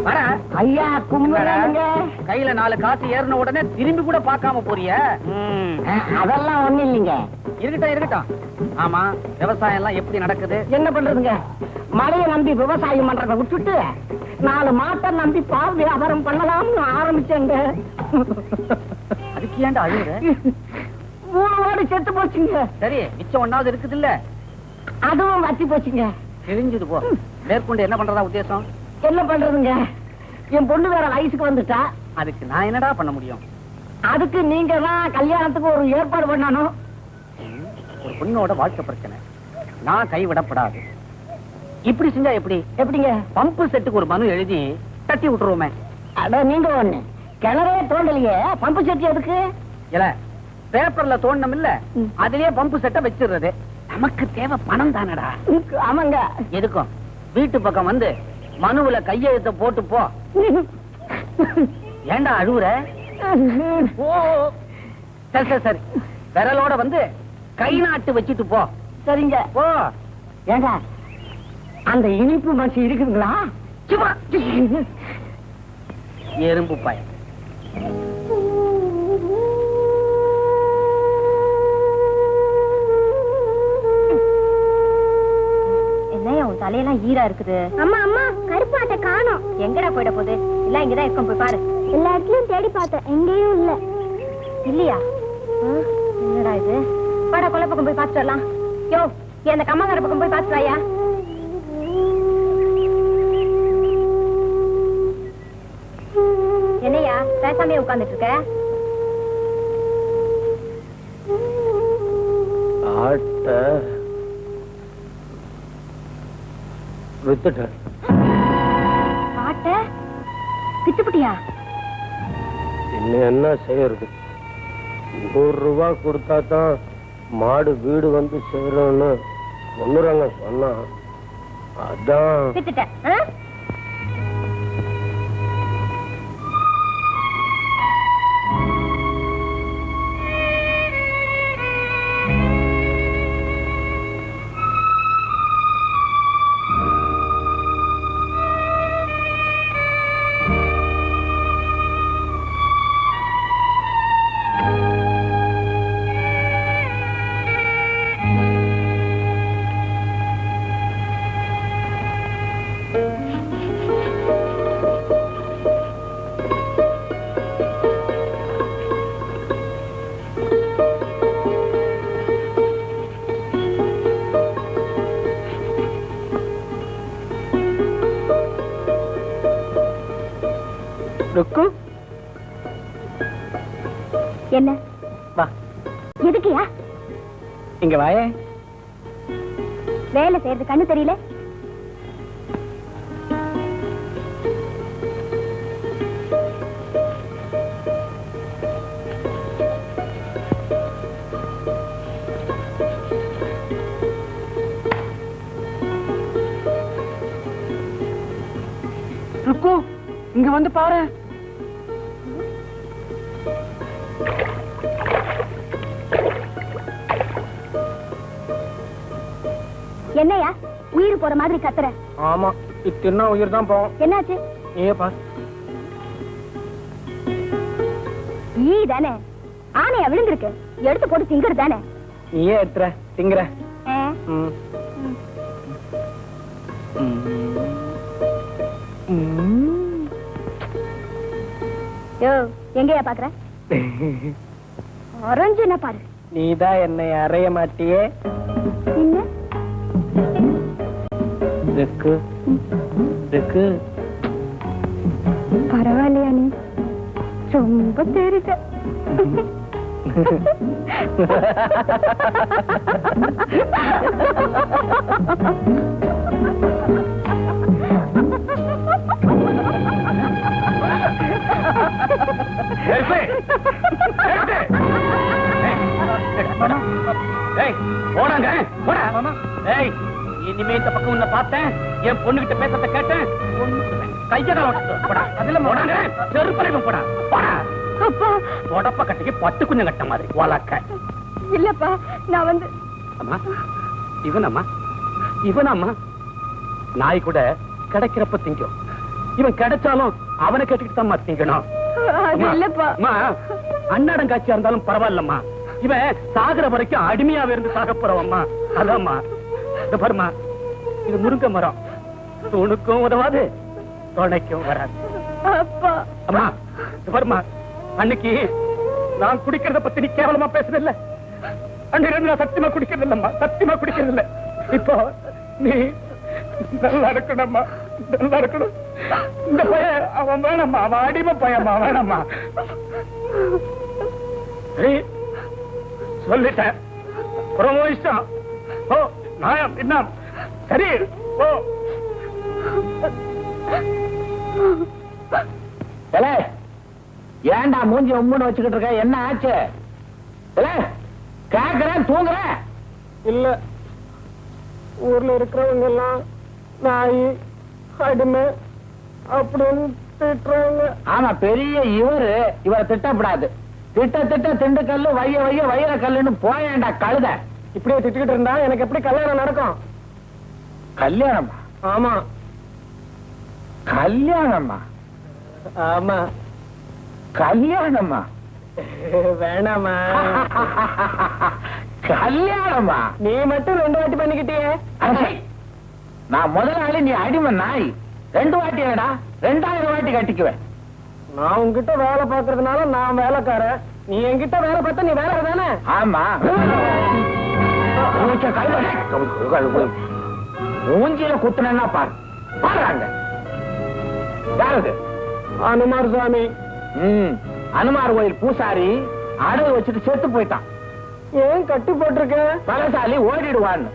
வர. ஐயா கும்பிடுங்க. கையில 4 காசு ஏறின உடனே திரும்பி கூட பார்க்காம போறிய? அதெல்லாம் ஒண்ணு இல்லைங்க. இருக்கட்டும் இருக்கட்டும். ஆமா, விவசாயம் எல்லாம் எப்படி நடக்குது? என்ன பண்றதுங்க, மழையை நம்பி விவசாயம் பண்றதை விட்டுட்டு 4 மாட்டை நம்பி பால் வியாபாரம் பண்ணலாம்னு ஆரம்பிச்சேங்க. அதுக்கு ஏன்டா அழுகுற? 3 ஓடு செத்து போச்சுங்க. சரி, மிச்சம் 1வது இருக்குது இல்ல? அதுவும் வத்தி போச்சுங்க. தெரிஞ்சது போ. மேற்கொண்டு என்ன பண்றதா உத்தேசம்? என்ன பண்றதுங்க, என் பொண்ணு வேற வயசுக்கு வந்துட்டா. அதுக்கு நான் என்னடா பண்ண முடியும்? அதுக்கு நீங்க தான் கல்யாணத்துக்கு ஒரு ஏற்பாடு பண்ணணும். ஒரு பொண்ணோட வாழ்க்கை பிரச்சனை, நான் கைவிடப்படாது. இப்படி செஞ்சா எப்படி? எப்படிங்க? பம்பு செட்டுக்கு ஒரு மனு எழுதி தட்டி விட்டுருவோமே. அட நீங்க ஒண்ணு கிணறே தோண்டலையே, பம்பு செட்டி எதுக்கு? இல்ல, பேப்பர்ல தோண்டணும் இல்ல, அதுலயே பம்பு செட்டை வச்சிடுறது. நமக்கு தேவை பணம் தானடா. ஆமாங்க. எதுக்கும் வீட்டு பக்கம் வந்து மனுவுல கையெழுத்த போட்டு போ. ஏண்டா அழுவுற? சரி சரி சரி, விரலோட வந்து கை நாட்டு வச்சுட்டு போ. சரிங்க. போ. ஏங்க, அந்த இனிப்பு மசி இருக்குங்களா? எறும்பு பயம். என்னையா உன் தலையெல்லாம் ஈரா இருக்குது? அம்மா அம்மா, கருப்பாட்டை காணோம். எங்கடா போயிட போகுது? இல்ல இங்கதான் இருக்கும், போய் பாரு. எல்லா இடத்துலயும் தேடி பார்த்தேன், எங்கேயும் இல்ல. இல்லையா? என்னடா இது? வாடா கொல்லை பக்கம் போய் பார்த்துட்டு வரலாம். யோ, அந்த கம்மாங்கரை பக்கம் போய் பார்த்துட்டு வாயா. என்னையா பேசாமே உட்கார்ந்துட்டு இருக்க? ஆட்ட வித்துட்டேன். ஆட்ட வித்துப்பிட்டியா? இன்னும் என்ன செய்யறது? 100 ரூபாய் கொடுத்தா தான் மாடு வீடு வந்து சேரும்னு ஒண்ணுறாங்க சொன்னா அதான் வித்துட்டேன். ருக்கு என்ன வா எதுக்குயா? இங்க வாயே. வேலை செய்யறது கண்ணு தெரியல. ருக்கு இங்க வந்து பாரு. என்னையா உயிர் போற மாதிரி கத்துற? ஆமா இத்தின்னா உயிர் தான் போவோம். என்னாச்சு? நீயே பாரு. ஈ தானே ஆனையா விழுந்திருக்கு, எடுத்து போட்டு திங்குறது தானே. நீயே எடுத்துற திங்குற. ம். யோ எங்கயா பாக்குற? அரஞ்சு என்ன பாரு. நீதான் என்னை அறைய மாட்டியே. என்ன ருக்கு ருக்கு பரவாயில்லையா? நீ ரொம்ப தெரியுது. இனிமே இந்த பக்கம் உன்னை பார்த்தேன், என் பொண்ணுகிட்ட பேசத்த கேட்டேன், செருப்பறையும் போடா போடா. உடப்ப கட்டிக்கு பட்டு குஞ்சம் கட்ட மாதிரி வளர்க்க. இல்லப்பா நான் வந்து அம்மா இவனம்மா இவனம்மா நாய் கூட கிடைக்கிறப்ப திங்கும், இவன் கிடைச்சாலும் அவனை கேட்டுக்கிட்டு தான் திங்கணும். இல்லப்பா. அன்னாடம் காட்சியா இருந்தாலும் பரவாயில்லம்மா, இவன் சாகுற வரைக்கும் அடிமையாவே இருந்து சாக போறவம்மா. அதாம்மா. இந்த பாருமா, இது முருங்கை மரம், தூணுக்கும் உதவாது துணைக்கும் வராது. அப்பா அம்மா இது பாருமா, அன்னைக்கு நான் குடிக்கிறத பத்தி நீ கேவலமா பேசுறதில்ல, அன்னைக்கு நான் சத்தியமா குடிக்கிறது இல்லம்மா, சத்தியமா குடிக்கிறது இல்ல. இப்போ நீ நல்லா இருக்கணும்மா, நல்லா இருக்கணும். இந்த பையன் அவன் வேணாம்மா, அவன் அடிமை பையன்மா, வேணாம்மா. சொல்லிட்டேன், ரொம்ப இஷ்டம். ஓ நாயம் என்ன சரி. ஓ ஏண்டா மூஞ்சி உம்முன்னு வச்சுக்கிட்டு இருக்க? என்ன ஆச்சு? கேக்குறேன், தூங்குறேன். இல்ல, ஊர்ல இருக்கிறவங்க எல்லாம் நாய் அடிமை அப்படின்னு திட்டுறாங்க. ஆமா, பெரிய இவரை திட்டப்படாது. திட்ட திண்டுக்கல்லு, வயிற கல்லுன்னு போயேண்டா கழுத. இப்படியே திட்டுக்கிட்டு இருந்தா எனக்கு எப்படி கல்யாணம் நடக்கும்? கல்யாணமா? ஆமா கல்யாணமா? ஆமா. கல்யாணமா? வேணாமா? கல்யாணமா? நீ மட்டும் 2 வாட்டி பண்ணிக்கிட்டியே. நான் முதலாளி, நீ அடிமை நாய். 2 வாட்டி என்னடா? 2000 வாட்டி கட்டிக்குவேன். நான் உங்ககிட்ட வேலை பாக்குறதுனால நான் வேலைக்காரன், நீ என்கிட்ட வேலை பார்த்தா நீ வேலை தானே? ஆமா. மூஞ்சியில குத்துனா பாரு, பாருங்க. யாரு? அனுமார் சுவாமி. அனுமார் கோயில் பூசாரி அடகு வச்சுட்டு செத்து போயிட்டான். ஏன் கட்டி போட்டிருக்க? பலசாலி ஓடிடுவான்னு.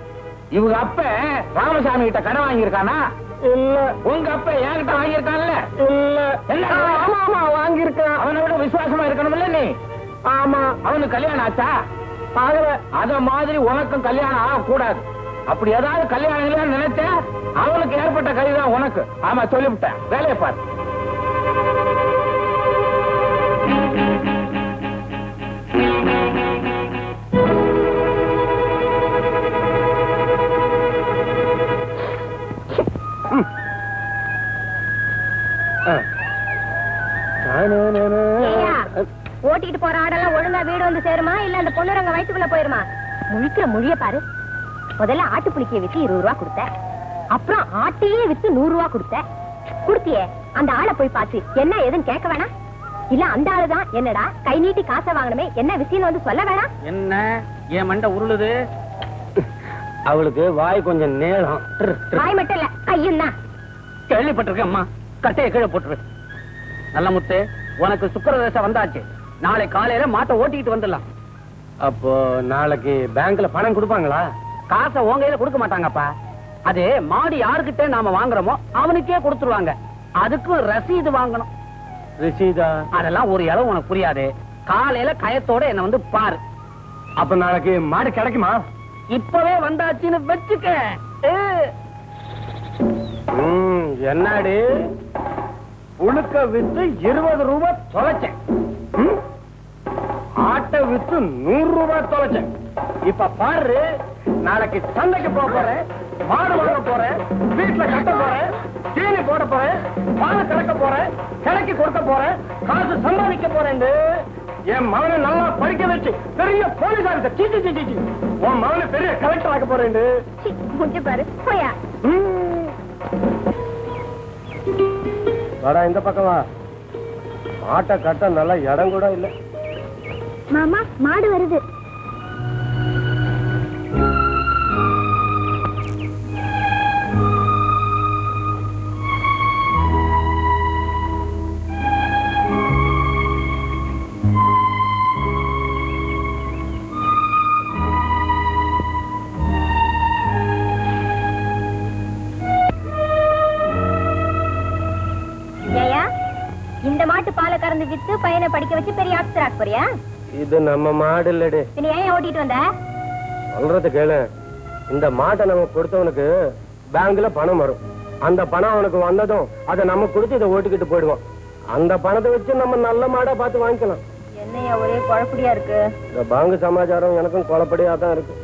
இவங்க அப்ப ராமசாமி கிட்ட கடன் வாங்கியிருக்கானா? இல்ல. உங்க அப்ப என்கிட்ட வாங்கியிருக்கான்ல? இல்ல. ஆமா வாங்கியிருக்கான். அவனை விட விசுவாசமா இருக்கணும்ல நீ? ஆமா. அவனுக்கு கல்யாணம் ஆச்சா? அத மாதிரி உனக்கும் கல்யாணம் ஆகக்கூடாது. அப்படி ஏதாவது கல்யாணம் நினைச்ச அவளுக்கு ஏற்பட்ட கைதான் உனக்கு. ஆமா சொல்லிவிட்டேன், வேலையை பாரு. ஓட்டிட்டு போற ஆடெல்லாம் ஒழுங்கா வீடு வந்து சேருமா இல்ல அந்த பொண்ணுரங்க வயிற்றுக்குள்ள போயிருமா? முழிக்கிற மொழிய பாரு. முதல்ல ஆட்டு புளிக்கைய வித்து 20 ரூபா கொடுத்த, அப்புறம் ஆட்டையே வித்து 100 ரூபா கொடுத்த. குடுத்தியே அந்த ஆளை போய் பார்த்து என்ன ஏதுன்னு கேட்க வேணாம்? இல்ல அந்த ஆளுதான் என்னடா கை நீட்டி காசை வாங்கணுமே என்ன விஷயம் வந்து சொல்ல வேணாம்? என்ன என் மண்டை உருளுது? அவளுக்கு வாய் கொஞ்சம் நேரம். வாய் மட்டும் இல்ல கையும் தான். கேள்விப்பட்டிருக்கேன் அம்மா. கட்டையை கீழே போட்டுரு. நல்ல முத்து, உனக்கு சுக்கிரதேசம் வந்தாச்சு. நாளை காலையில மாட்டை ஓட்டிக்கிட்டு வந்துடலாம். அப்போ நாளைக்கு பேங்க்ல பணம் கொடுப்பாங்களா? காசை உன் கையில கொடுக்க மாட்டாங்கப்பா. அது மாடு யாருக்கிட்ட நாம வாங்குறோமோ அவனுக்கே கொடுத்துருவாங்க. அதுக்கும் ரசீது வாங்கணும். ரிஷிதா, அதெல்லாம் ஒரு இளவு உனக்கு புரியாது. காலையில கயத்தோட என்ன வந்து பாரு. அப்ப நாளைக்கு மாடு கிடைக்குமா? இப்பவே வந்தாச்சுன்னு வச்சுக்க. என்னடி உழுக்க வித்து 20 ரூபாய் தொலைச்சேன், ஆட்டை வித்து 100 ரூபாய் தொலைச்சேன். இப்ப பாரு, நாளைக்கு சந்தைக்கு போக போறேன், மாடு வாங்க போறேன், வீட்டுல கட்ட போறேன், தீனி போட போறேன், பாலை கலக்க போறேன், கிளக்கி கொடுக்க போறேன், காசு சம்பாதிக்க போறேன். என் மகனை நல்லா படிக்க வச்சு பெரிய போலீஸ் சீச்சி சீச்சி உன் மகனை பெரிய கலெக்டர் ஆக்க போறேன். முடிஞ்சு பாரு போயா. வாடா இந்த பக்கம் வா. மாட்டை கட்ட நல்லா இடம் கூட இல்ல. மாமா மாடு வருது. இந்த மாட்டு பாலை கறந்து வித்து பையனை படிக்க வச்சு பெரிய ஆபீசர் ஆக்க போறியா? இது நம்ம மாடு இல்லடி. நீ ஏன் ஓட்டிட்டு வந்த? சொல்றது கேளு. இந்த மாட்டை நம்ம கொடுத்தவனுக்கு பேங்க்ல பணம் வரும். அந்த பணம் அவனுக்கு வந்ததும் அதை நம்ம கொடுத்து இதை ஓட்டிக்கிட்டு போயிடுவோம். அந்த பணத்தை வச்சு நம்ம நல்ல மாடா பார்த்து வாங்கிக்கலாம். என்னையா ஒரே குழப்படியா இருக்கு? இந்த பேங்க் சமாச்சாரம் எனக்கும் குழப்படியா தான் இருக்கு.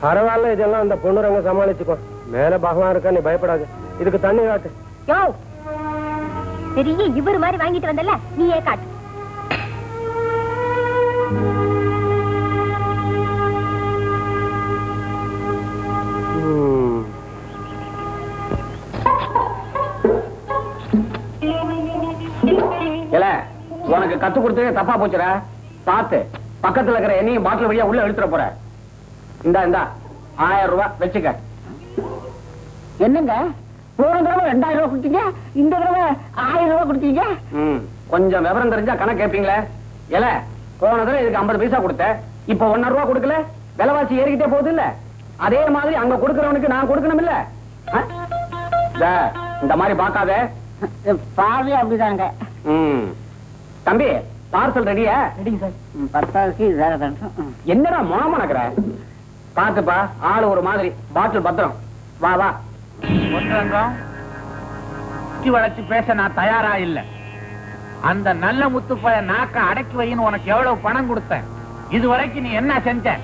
பரவாயில்ல, இதெல்லாம் அந்த பொண்ணுரங்க சமாளிச்சுக்கோ. மேல பகவான் இருக்கா, நீ பயப்படாது. இதுக்கு தண்ணி காட்டு. யோ பெரிய இவர் மாதிரி வாங்கிட்டு வந்தல, நீ ஏன் காட்டு. உனக்கு கத்து கொடுத்ததே தப்பா போச்சுடா. பாத்து பக்கத்துல இருக்கிற எண்ணெயும் பாட்டில் வழியா உள்ள எடுத்துட போற. இந்தா 1000 ரூபாய் வச்சுக்க. என்னங்க போன தடவை 2000 ரூபாய் கொடுத்தீங்க, இந்த தடவை 1000 ரூபாய் கொடுத்தீங்க. கொஞ்சம் விவரம் தெரிஞ்சா கணக்கு கேட்பீங்களே. இல்ல போன தடவை இதுக்கு 50 பைசா கொடுத்த, இப்ப 1 ரூபாய் கொடுக்கல. விலைவாசி ஏறிக்கிட்டே போகுது இல்ல, அதே மாதிரி அங்க கொடுக்கறவனுக்கு நான் கொடுக்கணும் இல்ல. இந்த மாதிரி பாக்காத. பாவி அப்படிதாங்க. தம்பி பார்சல் ரெடியா? ரெடிங்க சார். 10,000க்கு வேற தான். என்னடா மோனமா நக்கற? பாத்துப்பா, ஆளு ஒரு மாதிரி, பாட்டில் பத்திரம். வா வா. ஒன்றங்கம் சுத்தி வளைச்சு பேச நான் தயாரா இல்ல. அந்த நல்ல முத்துப்பைய நாக்க அடக்கி வைன்னு உனக்கு எவ்வளவு பணம் கொடுத்தேன்? இதுவரைக்கும் நீ என்ன செஞ்ச?